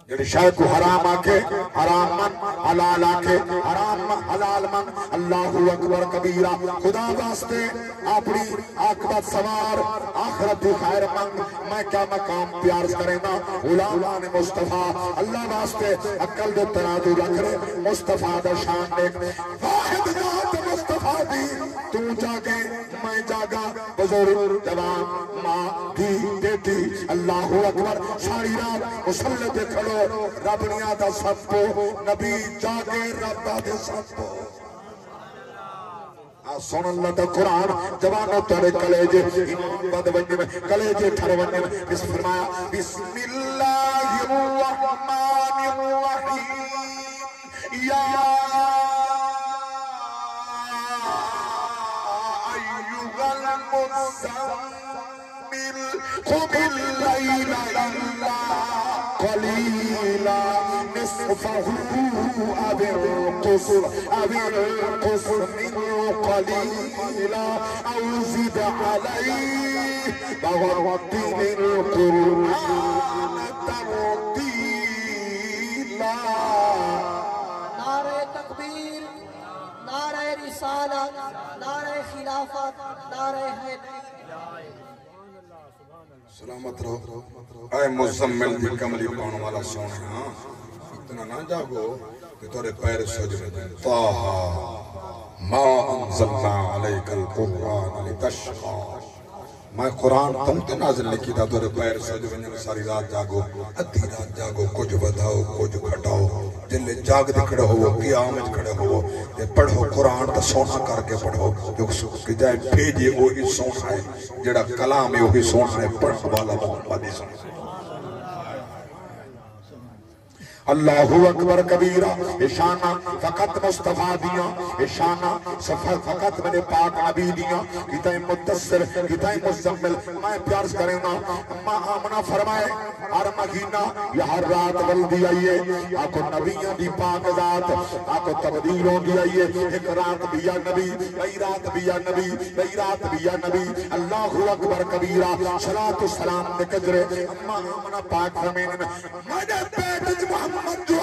جڑی شاہ کو حرام آکے حرام من حلال آکے حرام حلال من اللہ اکبر کبیرہ خدا واسطے اپنی عاقبت سوار آخرت خیر منگ میں کیا مقام پیارز کریں نا غلامان مصطفیٰ اللہ واسطے عقل دے ترادو رکھ رہے مصطفیٰ دا شان دیکھ واحد ذات مصطفیٰ دی تو جاگے میں جاگا بزرگ جوان ماں دی بیٹی اللہ اکبر ساری رات مسلط کھڑو رب نیا دا سب کو نبی جاگے رب دا دے سب کو سن اللہ دا قرآن جوانو تارے کلیجے امام بدونی میں کلیجے ٹھرونی میں بس فرمایا بسم اللہ الرحمن الرحیم یا ایوہ المزمل قم اللیل الا قلیلا نصفه او انقص منه قلیلا او زد علیه ورتل القرآن ترتیلا نعرہ تکبیر نعرہ رسالت نعرہ خلافت نعرہ حیدری سلامت رہو اے مزمل دی کملی پاؤں والا سونے ہاں اتنا نہ جاگو کہ تورے پیر سجر دیں طاہا ما انزلنا علیک القرآن لتشقا میں قرآن تم تے نازل لکھی تھا تورے پیر سجو ونجن ساری رات جاگو ادھی رات جاگو کچھ بدھاؤ کچھ گھٹاؤ جلے جاگ دے کھڑے ہو قیامت کھڑے ہو تے پڑھو قرآن تا سونا کر کے پڑھو جو کہ جائے بھیجے وہی سونا ہے جڑا کلام ہے وہی سونا ہے پڑھ والا محمد سونا اللہ اکبر کبیرہ اشانہ فقط مصطفیٰ دیا اشانہ فقط میرے پاک نبی دیا کتائیں متصر کتائیں مزمل میں پیارس کریں نا اما آمنہ فرمائے ہر مہینہ یا ہر رات بلدی آئیے آکو نبیاں دی پاک ذات آکو تبدیلوں دی آئیے ایک رات بھی یا نبی بئی رات بھی یا نبی بئی رات بھی یا نبی اللہ اکبر کبیرہ صلاة والسلام نے کجرے اما آمنہ پاک فرمین میں نے پیٹ محمد جو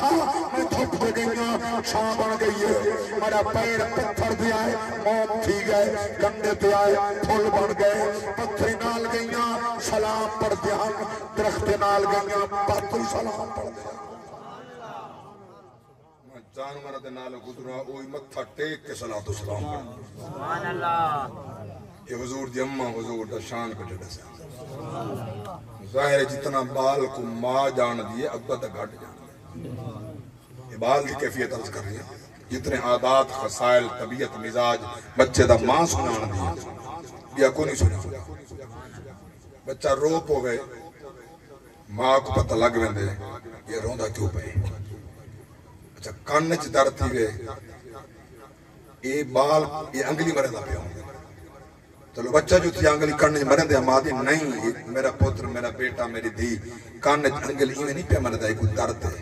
میں تھوک دے گئیاں چھاں بن گئی ہے میرا پیر پتھر دے آئے موم تھی گئے گندے تے آئے پھول بن گئے پتھری نال گئیاں سلام پڑھ دیا درخت نال گئیاں پتھری سلام پڑھ دیا میں جانور دے نال گزرا اوہی متھا ٹیک کے صلاۃ و سلام پڑھ سبحان اللہ یہ حضور دی اماں حضور دا شان کو جڑا سا ظاہر جتنا بال کو ماں جان دیے ابا دا گھٹ جان یہ بال کی کیفیت عرض کر رہی ہے جتنے عادات خسائل طبیعت مزاج بچے دا ماں سنان دیا یا کو نہیں سنا بچہ رو پو گئے ماں کو پتہ لگ ویندے یہ روندا کیوں پے اچھا کان چ درد تھی گئے یہ بال یہ انگلی مرے دا پیا چلو بچہ جو تھی انگلی کرنے مرے دے ماں دی نہیں میرا پتر میرا بیٹا میری دھی کان انگلی میں نہیں پیا مرے دا کوئی درد ہے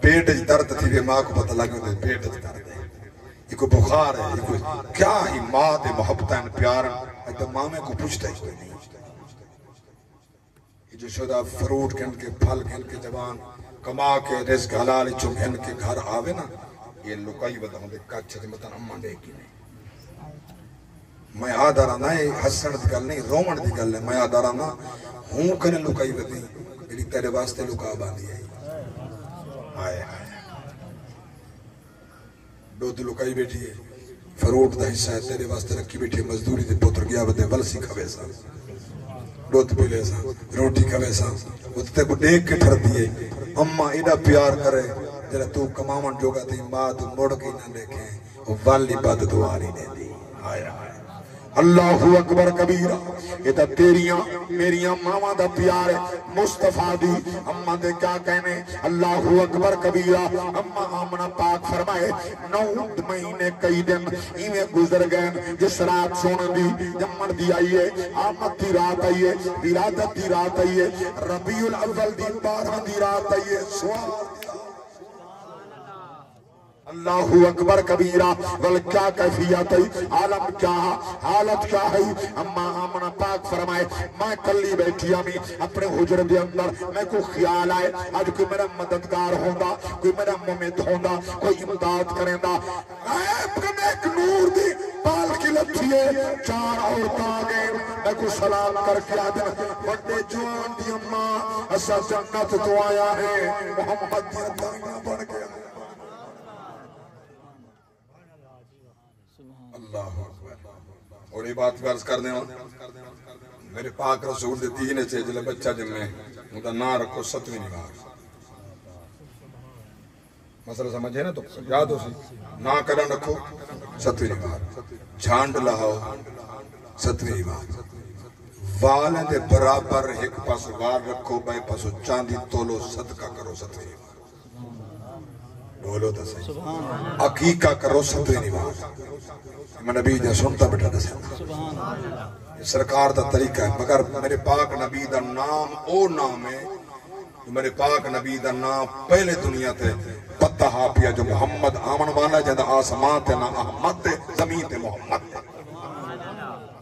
پیٹ درد تھی وہ ماں کو پتہ لگ گیا پیٹ درد ہے یہ کوئی بخار ہے یہ کوئی کیا ہی ماں دے محبت ہے پیار ہے تو ماں میں کو پوچھتا ہی کوئی نہیں یہ جو شدہ فروٹ گھن کے پھل گھن کے جوان کما کے رزق حلال چو گھن کے گھر آوے نا یہ لکائی بتاؤں دے کچھ دے مطلب اماں دے کی نہیں میں آدھا رہا نا یہ حسن دی گل نہیں رومن دی گل ہے میں آدھا رہا نا ہوں کنے لکائی بتائی میری تیرے واسطے لکا باندھی ہے آئے دو دل لکائی بیٹھی ہے فروٹ دا حصہ ہے تیرے واسطے رکھی بیٹھی ہے مزدوری دے پتر گیا بدے ولسی کھوے سا دوت پیلے سا روٹی کھوے سا وہ تے کو دیکھ کے ٹھر دیئے اممہ ایڈا پیار کرے جرہ تو کمامن جوگا تھی ماں تو مڑ کے نہ دیکھیں وہ والی بات دواری نے دی آئے اللہ اکبر کبیرہ یہ تا تیریاں میریاں ماما دا پیار ہے مصطفیٰ دی اممہ دے کیا کہنے اللہ اکبر کبیرہ اممہ آمنہ پاک فرمائے 9 مہینے کئی دن ایویں گزر گئے جس رات سونے دی جمن دی آئیے آمد دی رات آئیے ولادت دی رات آئیے ربیع الاول دی 12 دی رات آئیے سوال اللہ اکبر کبیرہ ول کیا کیفیت ہے عالم کیا حالت کیا ہے اما آمنہ پاک فرمائے میں کلی بیٹھی ہمی اپنے حجر دے اندر میں کو خیال آئے آج کوئی میرا مددگار ہوندہ کوئی میرا ممد ہوندہ کوئی امداد کریں دا ایک نور دی پال کی لٹھیے 4 عورتاں آگئے میں کو سلام کر کے آدھن بڑے جوان دی اما اسا جنت تو آیا ہے محمد دی دائیاں بڑھ گیا اللہ اور یہ بات عرض کر دیں میرے پاک رسول دے دینے سے جلے بچہ جمعے مدہ نہ رکھو 7ویں نگار مسئلہ سمجھے نا تو یاد ہو سی نہ کرن رکھو 7ویں نگار جھانڈ لہو 7ویں نگار والیں دے برابر ایک پاس وار رکھو بے پاسو چاندی تولو صدقہ کرو 7ویں نگار بولو تا صحیح عقیقہ کرو 7ویں نگار میں نبی جا سنتا بیٹھا دسے سرکار دا طریقہ ہے مگر میرے پاک نبی دا نام او نام ہے میرے پاک نبی دا نام پہلے دنیا تے پتہ ہا پیا جو محمد آمن والا جدہ آسمان تے نا احمد تے زمین تے محمد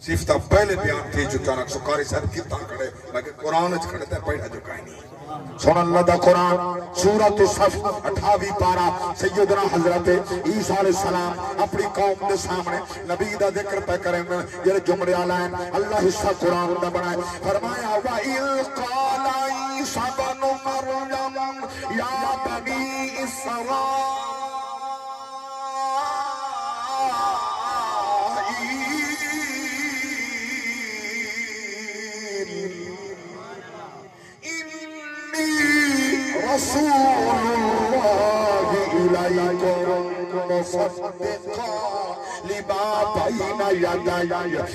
صفتہ پہلے بیان تھی چکا نا سکاری صاحب کتا کھڑے لیکن قرآن اچھ کھڑے تے پڑھا جو کہیں نہیں سن اللہ دا قرآن سورۃ الصف 28 پارہ سیدنا حضرت عیسیٰ علیہ السلام اپنی قوم دے سامنے نبی دا ذکر پہ کریں گے یہ جملے آلائیں اللہ حصہ قرآن دا بنائے فرمایا وَإِذْ قَالَ عِيسَى بْنُ مَرْيَمَ يَا بَنِي إِسْرَائِيلَ رسول الله إليكم مصدقا لما بين يدي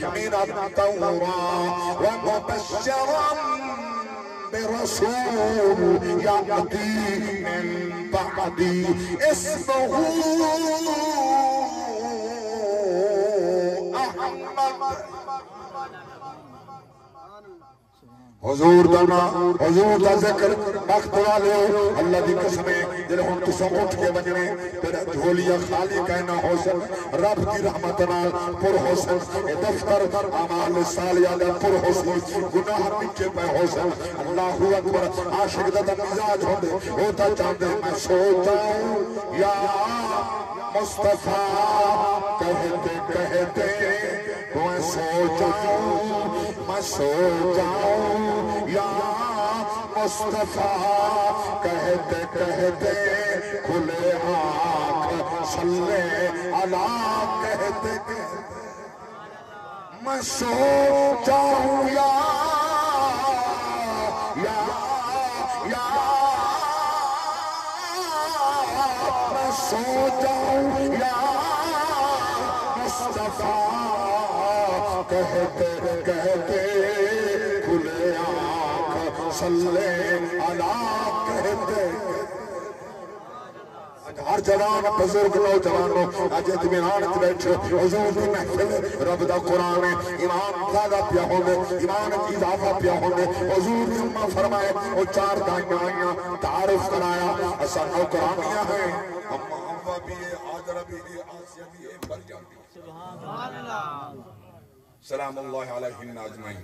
من التوراة ومبشرا برسول يأتي من بعدي اسمه أحمد حضور دانا حضور دا ذکر وقت والے اللہ دی قسمیں جلے ہم تسا اٹھ کے بجنے تیرا دھولیا خالی کہنا ہو سن رب دی رحمت نال پر ہو سن اے دفتر اعمال صالحہ دا پر ہو سن گناہ مٹے پہ ہو سن اللہ اکبر عاشق دا مزاج ہوندے ہوتا چاہتے میں سوچا ہوں یا مصطفیٰ کہتے کہتے میں سوچا ہوں میں سوچا ہوں یا مصطفیٰ کہتے کہتے کھلے آنکھ صلی اللہ کہتے کہتے میں سوچا ہوں یا میں سوچا ہوں یا مصطفیٰ کہتے کہتے کھلے آنکھ صلی اللہ کہتے ہر جوان بزرگ نوجوانوں آج اطمینان بیٹھے حضور کی محفل رب دا قرآن ایمان زیادہ پیا ہونے ایمان کی اضافہ پیا ہونے حضور نے امہ فرمائے وہ چار دائیاں آئیاں تعارف کرایا ایسا نوکرانیاں ہیں امہ حوا بھی ہے آجرہ بھی ہے آسیہ بھی ہے مریم بھی سلام اللہ علیہن اجمعین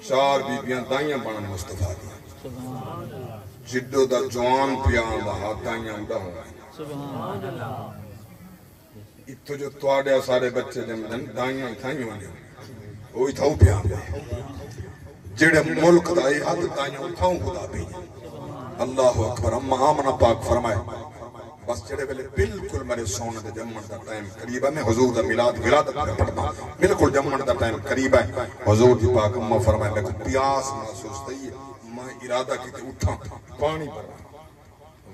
چار بیبیاں دائیاں بنا مصطفیٰ دیا جدو دا جوان پیان دا ہاتھ دائیاں اڑا ہوں اتھو جو توڑے سارے بچے جمجن دائیاں اتھائیاں ہونے وہی تھاؤ پیان دے جڑے ملک دائی ہاتھ دائیاں اتھاؤں خدا بھی اللہ اکبر اما آمنہ پاک فرمائے بس جڑے بلے بالکل میرے سونے دے جمعن دا ٹائم قریب ہے میں حضور دا ولادت میں پڑھتا ہوں بالکل جمعن دا ٹائم قریب ہے حضور دی پاک امہ فرمائے میں کو پیاس محسوس تھی میں ارادہ کی تے اٹھا پانی پر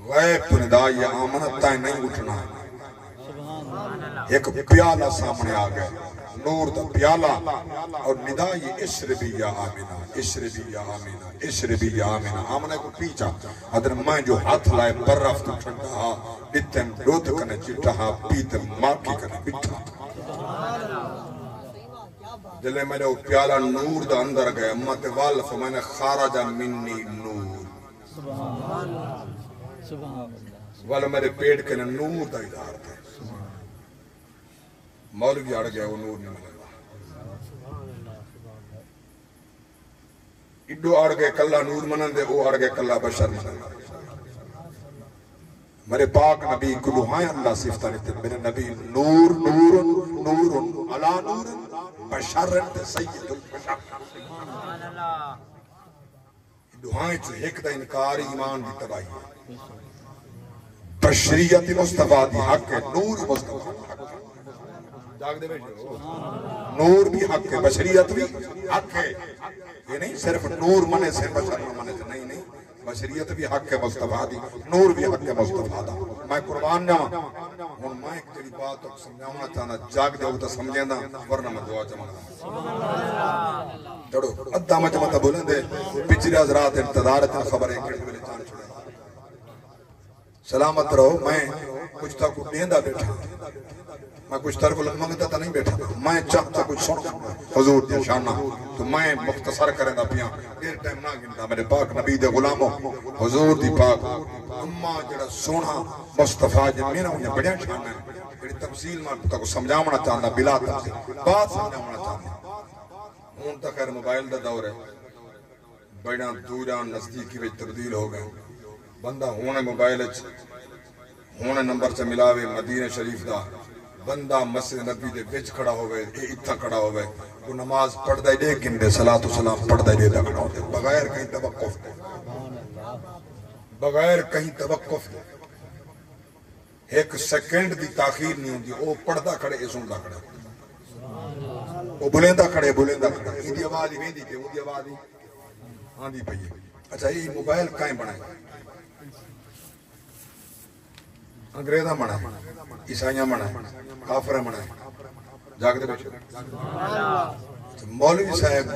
غیب تو ندا یہ آمنت تائیں نہیں اٹھنا ایک پیالہ سامنے آگئے نور دا پیالہ اور ندا یہ اشربی یا آمینہ اشربی یا آمینہ اشربی یا آمینہ آمنہ کو پیچھا ادھر میں جو ہاتھ لائے برف تو ٹھنڈا اتن دودھ کنے چٹھا پیتن ماکی کنے بٹھا جلے میں نے وہ پیالہ نور دا اندر گئے امت والف میں نے خارجہ منی نور والا میرے پیٹ کے نور دا ادار تھے مولوی اڑ گیا وہ نور نہیں ملے اڈو اڑ گئے کلہ نور منن دے وہ اڑ گئے کلہ بشر منن میرے پاک نبی کلو ہائیں اللہ صفتہ رہتے میرے نبی نور نور نور علا نور بشرت سید البشر دعائیں چھو ایک دا انکار ایمان دی تباہی بشریت مصطفیٰ دی حق ہے نور مصطفیٰ دی حق ہے جاگ دے بیٹھے نور بھی حق ہے بشریت بھی حق ہے یہ نہیں صرف نور منے سے بشر منے سے نہیں بشریت بھی حق ہے مصطفیٰ دی نور بھی حق ہے مصطفیٰ دا میں قربان جاؤں ہوں میں ایک تیری بات کو سمجھاؤنا چاہنا جاگ دے ہوتا سمجھیں دا ورنہ میں دعا چمانا چڑھو ادھا مجمع بولیں دے پچھلی حضرات انتظارت خبر ہے کڑی ملے چاند چھوڑے سلامت رہو میں کچھ تھا کچھ نیندہ بیٹھا میں کچھ تر کو منگتا تھا نہیں بیٹھا میں چاہتا کچھ سن حضور دیا شانہ تو میں مختصر کریں دا پیاں دیر ٹائم نہ گنتا میرے پاک نبی دے غلاموں حضور دی پاک اممہ جڑا سونا مصطفیٰ جمعینہ انہیں بڑیا شانہ ہے بڑی تفصیل میں تا کو سمجھاونا چاہتا بلا تفصیل بات سمجھاونا چاہتا ہون تا خیر موبائل دا دور ہے بڑا دوران نزدیکی وچ تبدیل ہو گئے بندہ ہونے موبائل ہونے نمبر سے ملاوے مدینہ شریف دا بندہ مسجد نبی دے بیچ کھڑا ہوئے اتھا کھڑا ہوئے وہ نماز پڑھ دائی دے گندے صلاة و سلام پڑھ دائی دے کھڑا ہوئے بغیر کہیں توقف دے بغیر کہیں توقف دے ایک سیکنڈ دی تاخیر نہیں ہوندی وہ پڑھ دا کھڑے سن دا کھڑے وہ بلندہ کھڑے یہ دی آواز ہی ویندی پہ وہ دی آواز ہی آندھی پئی ہے اچھا یہ موبائل کائیں بنائے انگریزاں بنائے عیسائیاں بنائے کافر بنائے جاگتے بیٹھے مولوی صاحب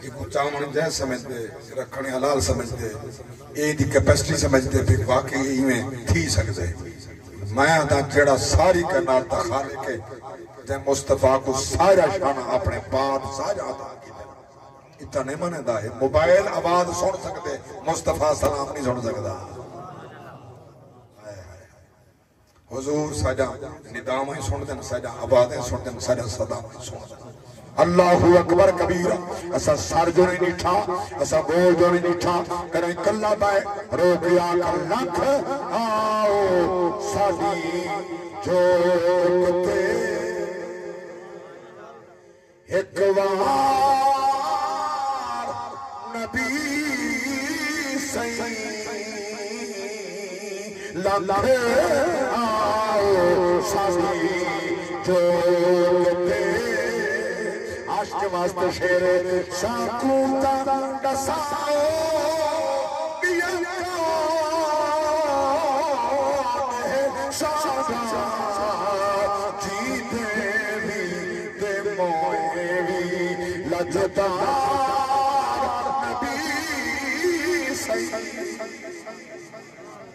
یہ کو چاون جائز سمجھتے رکھنے حلال سمجھتے یہ دی کیپیسٹی سمجھتے پھر واقعی ہی میں تھی سکتے میں دا جڑا ساری کرنال تا خالق ہے جے مصطفیٰ کو سارا شانہ اپنے بعد سارا عطا کی اتنا نہیں مانے دا ہے موبائل آواز سن سکتے مصطفیٰ سلام نہیں سن سکتا حضور ساجا ندام ہی سن دیں ساجا آبادیں سن دیں ساجا صدام ہی سن دیں اللہ اکبر کبیرہ اسا سر جو نہیں نیٹھا اسا بول جو نہیں نیٹھا کریں کلہ بائے روکیا کر لکھ آؤ سادی جو کتے ایک وار نبی سین لکھ آؤ سادی جو کتے عشق واسطے شیر ساکوتا ڈساؤ بیان ہے شاہدہ جیتے بھی دے موئے بھی لجدار نبی سید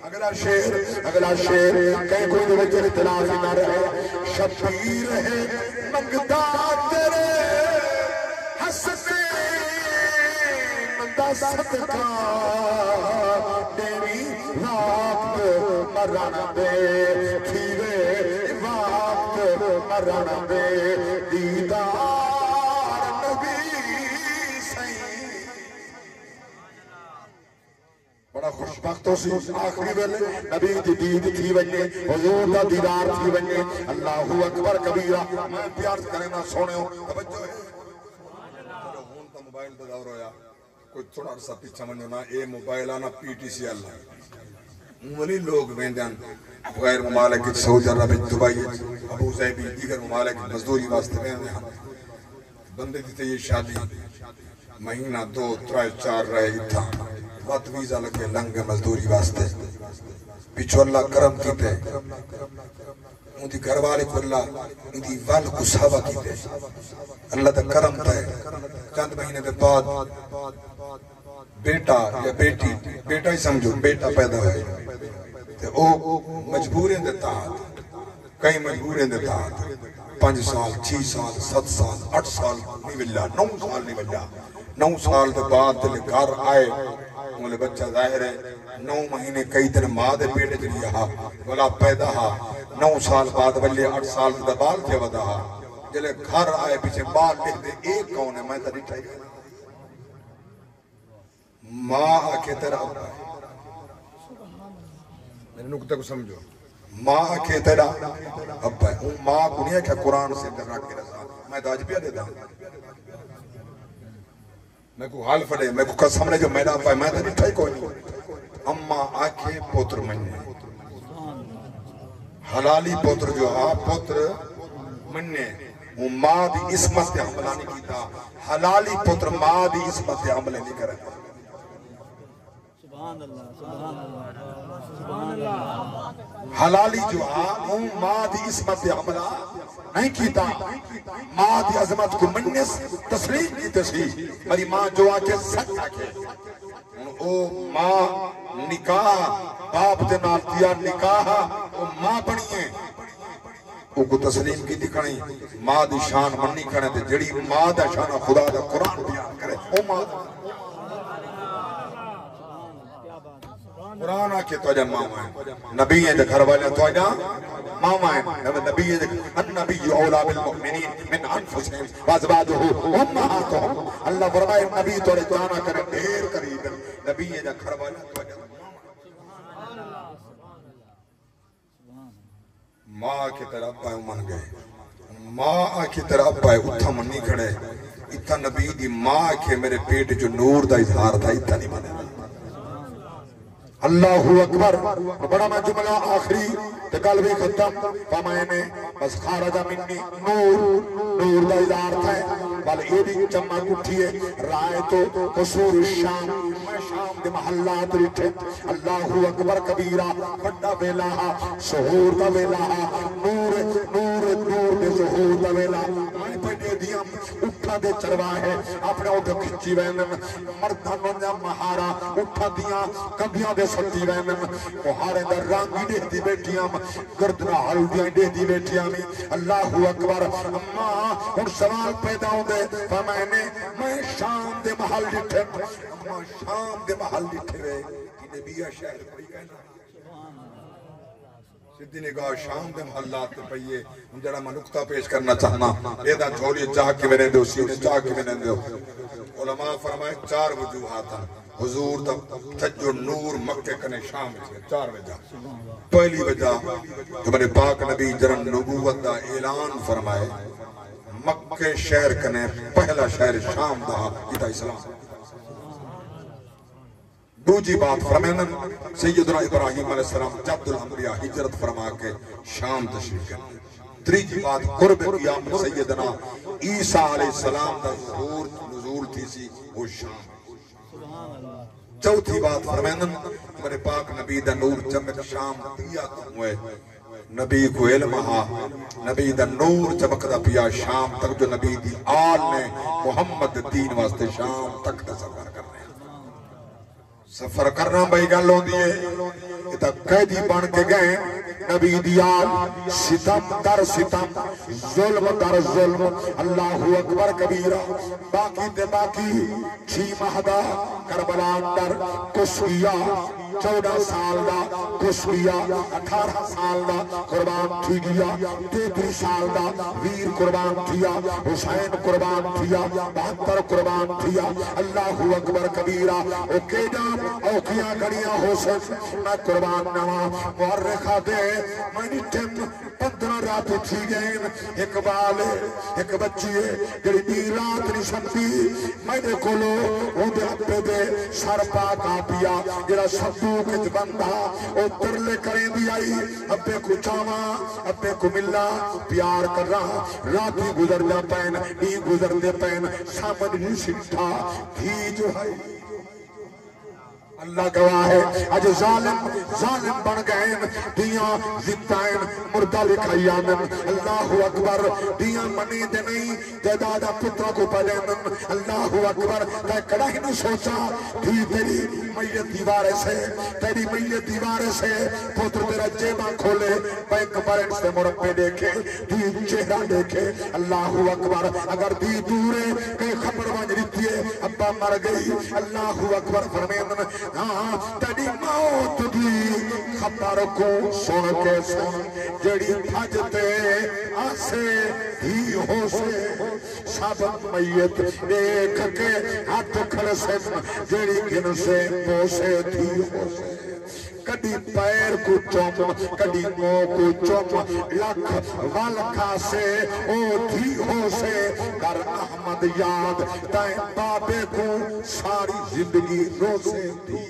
اگلا شیر کہیں کوئی دوجہ اطلاع نہ رہے شبیر ہے منگتا تیرے مندہ صدقہ تیری وقت مرن دے تھیوے وقت مرن دے دیدار نبی سید بڑا خوشبختوں سے آخری ویلے نبی دی دید تھی ونجے حضور دا دیدار تھی ونجے اللہ اکبر کبیرہ میں پیار کریں نہ سونے ہوں توجہ ہے موبائل دا دور ہویا کوئی تھوڑا عرصہ پیچھا منو نا اے موبائل آنا پی ٹی سی اللہ ولی لوگ ویندیاں غیر ممالک سعودی عرب دبئی ابو ظہبی دیگر ممالک مزدوری واسطے ویندیاں بندے دیتے یہ شادی مہینہ 2 3 4 رہے تھا وقت ویزا لگے لنگ مزدوری واسطے پیچھو اللہ کرم کیتے ان دی گھر والے کو اللہ ان دی وال کو صحابہ کیتے اللہ دا کرم تے چند مہینے دے بعد بیٹا یا بیٹی بیٹا ہی سمجھو بیٹا پیدا ہوئے تے او مجبوریں دیتا کئی مجبوریں دیتا 5 سال 6 سال 7 سال 8 سال نہیں ملا 9 سال نہیں ملا 9 سال دے بعد دلے گھر آئے مولے بچہ ظاہر ہے 9 مہینے کئی دن ماں دے پیڑے جلی ہا ولا پیدا ہا 9 سال بعد بلے 8 سال دے بال تھے ودا ہا جلے گھر آئے پیچھے بال لکھ دے ایک کون ہے میں تری ٹھائی ماں آکے تیرا ابا ہے میرے نکتہ کو سمجھو ماں آکے تیرا ابا ہے ان ماں کو نہیں ہے کہ قرآن سے در رکھ کے رسا میں تو آج بھی دے دا میں کو حال فڑے میں کو قسم نے جو میرا ابا ہے میں تری ٹھائی کوئی نہیں اممہ آکے پوتر مننے حلالی پوتر جو ہاں پوتر مننے وہ ماں دی اسمت سے حملہ نہیں کیتا حلالی پوتر ماں دی اسمت سے حملہ نہیں کرے سبحان اللہ سبحان اللہ حلالی جو ہاں وہ ماں دی اسمت سے حملہ نہیں کیتا ماں دی عظمت کو منس تسلیم کی تسلیم میری ماں جو آکے سچ آکے او ماں نکاح باپ دے نال دیا نکاح او ماں بنیے او کو تسلیم کی دکھنی ماں دی شان منی کھنے دے جڑی ماں دا شان خدا دا قرآن بیان کرے او ماں قرآن آکے تو اجا ماما ہے نبی ہے گھر والے تو اجا ماما ہے نبی ہے النبی اولا بالمؤمنین من انفسهم وازواجه امہاتهم اللہ فرمائے نبی تو جانا کرے ڈھیر قریب نبی ہے گھر والے تو اجا ماں کی طرح ابا ہے من گئے ماں کی طرح ابا ہے اتھا من نہیں کھڑے اتھا نبی دی ماں کے میرے پیٹ جو نور دا اظہار تھا اتھا نہیں مانے اللہ اکبر بڑا میں جملہ آخری تکل بھی ختم پامائنے بس خارجہ منی نور دا ادارت ہے بل ایدی چمک اٹھئے رائے تو قصور الشام میں شام دے محلات رٹھے اللہ اکبر کبیرہ بڑا بیلاہا سہور دا بیلاہا نور دے سہور دا بیلاہا میں پہنے دیاں اٹھا دے چرواہے اپنے اٹھا کھچی وینن مردانوں نے مہارا اٹھا دیاں کبیاں دے ستی وینن مہارے در رانگی دے دی بیٹیاں گردنا حل دیاں دے دی بیٹیاں میں اللہ اکبر اماں ان سوال پیدا ہوں دے فرمائنے میں شام دے محل لٹھے اماں شام دے محل لٹھے وے کہ نبیہ شہر پڑی کہنا سدھی نے کہا شام دے محلات تے پئیے جڑا میں نقطہ پیش کرنا چاہنا ایدہ جھولی چاہ کے میں دے اسی نے چاہ کے میں دے علماء فرمائے 4 وجوہات حضور دا تھجو نور مکہ کنے شام سے 4 وجہ پہلی وجہ کہ میرے پاک نبی جرن نبوت دا اعلان فرمائے مکہ شہر کنے پہلا شہر شام دا یہ دا اسلام دوجی بات فرمائنن سیدنا ابراہیم علیہ السلام جد الانبیاء ہجرت فرما کے شام تشریف کرنے تریجی بات قرب قیام سیدنا عیسیٰ علیہ السلام دا ظہور نزول تھی سی وہ شام چوتھی بات فرمائنن میرے پاک نبی دا نور چمک شام پیا ہوئے نبی کو علم ہا نبی دا نور چمک دا پیا شام تک جو نبی دی آل نے محمد دین واسطے شام تک دا سفر کرنے سفر کرنا بھائی گل ہوں دیئے اتنا قیدی بن کے گئے نبی دیال ستم در ستم ظلم در ظلم اللہ اکبر کبیرہ باقی تے باقی 6 مہدہ کربلا اندر کسویا 14 سال دا کسویا 18 سال دا قربان تھی گیا 33 سال دا ویر قربان تھیا حسین قربان تھیا 72 قربان تھیا اللہ اکبر کبیرہ اوکے جام اوکیاں گڑیاں ہو سک میں قربان نوا مورخہ دے میں نیٹھم 15 رات تھی گئیں ایک بال ایک بچی ہے جڑی نیرات نہیں سمتی میں نے کولو ہوں دے اپنے دے سر پاک آپیا جڑا صدوق اچ بندہ او ترلے کریں دی آئی ابے کو چاما ابے کو ملا پیار کر رہا راتی گزر جا پین نہیں گزر دے پین سامن نہیں سکھا تھی جو ہے اللہ گواہ ہے آج ظالم بن گئے دیاں زندائن مردہ لکھائیانن اللہ اکبر دیاں منی دے نہیں جدادہ پترہ کو پڑینن اللہ اکبر تے کڑا ہی نہیں سوچا تھی تیری میت دیوارے سے تیری میت دیوارے سے پتر تیرا جیبہ کھولے بینک برن سے مرپے دیکھے دی چہرہ دیکھے اللہ اکبر اگر دی دورے کئی خبر بانج رہتی ہے ابا مر گئی اللہ اکبر فرمینن تیری موت دی خبر کو سن کے سن جڑی بھجتے آسے ہی ہو سے سب میت دیکھ کے ہاتھ کھڑ سے جڑی گن سے پوسے تھی ہو سے کدی پیر کو چوم کدی مو کو چوم لکھ والکھا سے او تھی ہو سے کر احمد یاد تائیں بابے کو ساری زندگی رو سے تھی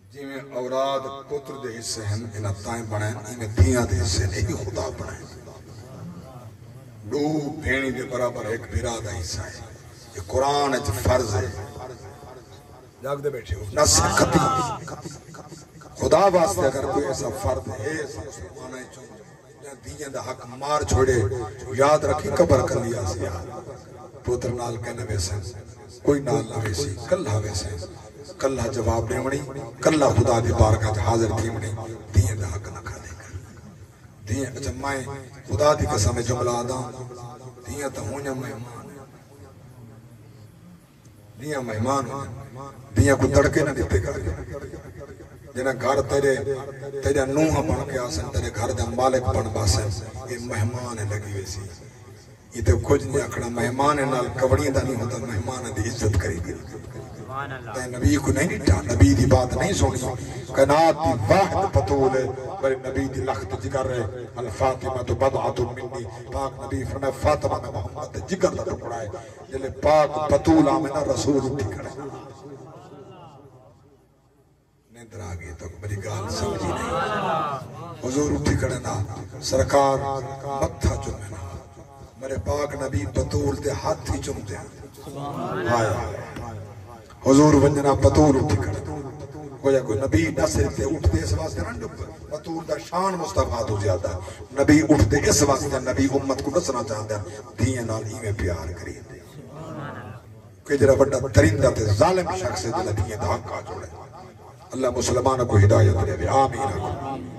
جی میں اوراد پتر دے حصے ہیں انہا تائیں بنائیں انہیں دھیاں دے حصے نہیں خدا بنائیں دو بھینی دے برابر ایک بھیرادہ حصہ ہے یہ قرآن ہے جو فرض ہے جاگ دے بیٹھے ہو نہ سکتی خدا واسطے اگر کوئی ایسا فرد ہے ایسا مسلمانہ چاہوں دیئے دا حق مار چھوڑے یاد رکھی قبر کر لیا سی پوتر نال کہنے ویسے کوئی نال نہ ویسی کلہ ویسے کلہ جواب دے منی کلہ خدا دی بارگاہ حاضر تھی منی دیئے دا حق نہ کھا دے کر دیئے اچھا میں خدا دی قسم جملہ آدھا دیئے تا ہونیا مہمان دیئے مہمان دیئے کو تڑکے نہ دیتے کر جنہ گھر تیرے نوحہ بن کے آسن تیرے گھر دے مالک بن باسن یہ مہمان لگی ویسی یہ تو کچھ نہیں اکڑا مہمان نال کبڑی دا نہیں ہوتا مہمان دی عزت کرے گی نبی کو نہیں ڈٹا نبی دی بات نہیں سنی کائنات دی واحد بطول ہے بڑے نبی دی لخت جگر ہے الفاطمہ تو بدعۃ منی پاک نبی فرمائے فاطمہ میں محمد دے جگر دا ٹکڑا ہے جلے پاک بطول آمنہ رسول اٹھی کھڑے نیندر آگئے تو میری گال سمجھی نہیں حضور اٹھی کھڑے نا سرکار متھا چمنا میرے پاک نبی بطول دے ہاتھ ہی چم دے آیا حضور ونجنا بطول اٹھی کھڑے کوئی کوئی نبی نصر تے اٹھ دے اس واسطے نہ ڈب بطول دا شان مصطفیٰ تو زیادہ نبی اٹھ دے اس واسطے نبی امت کو نسنا چاہتے ہیں دھیے نال میں پیار کری کہ جرا بڑا درندہ تے ظالم شخص دے نبی دا حق آ جوڑے اللہ مسلمان کو ہدایت دے آمین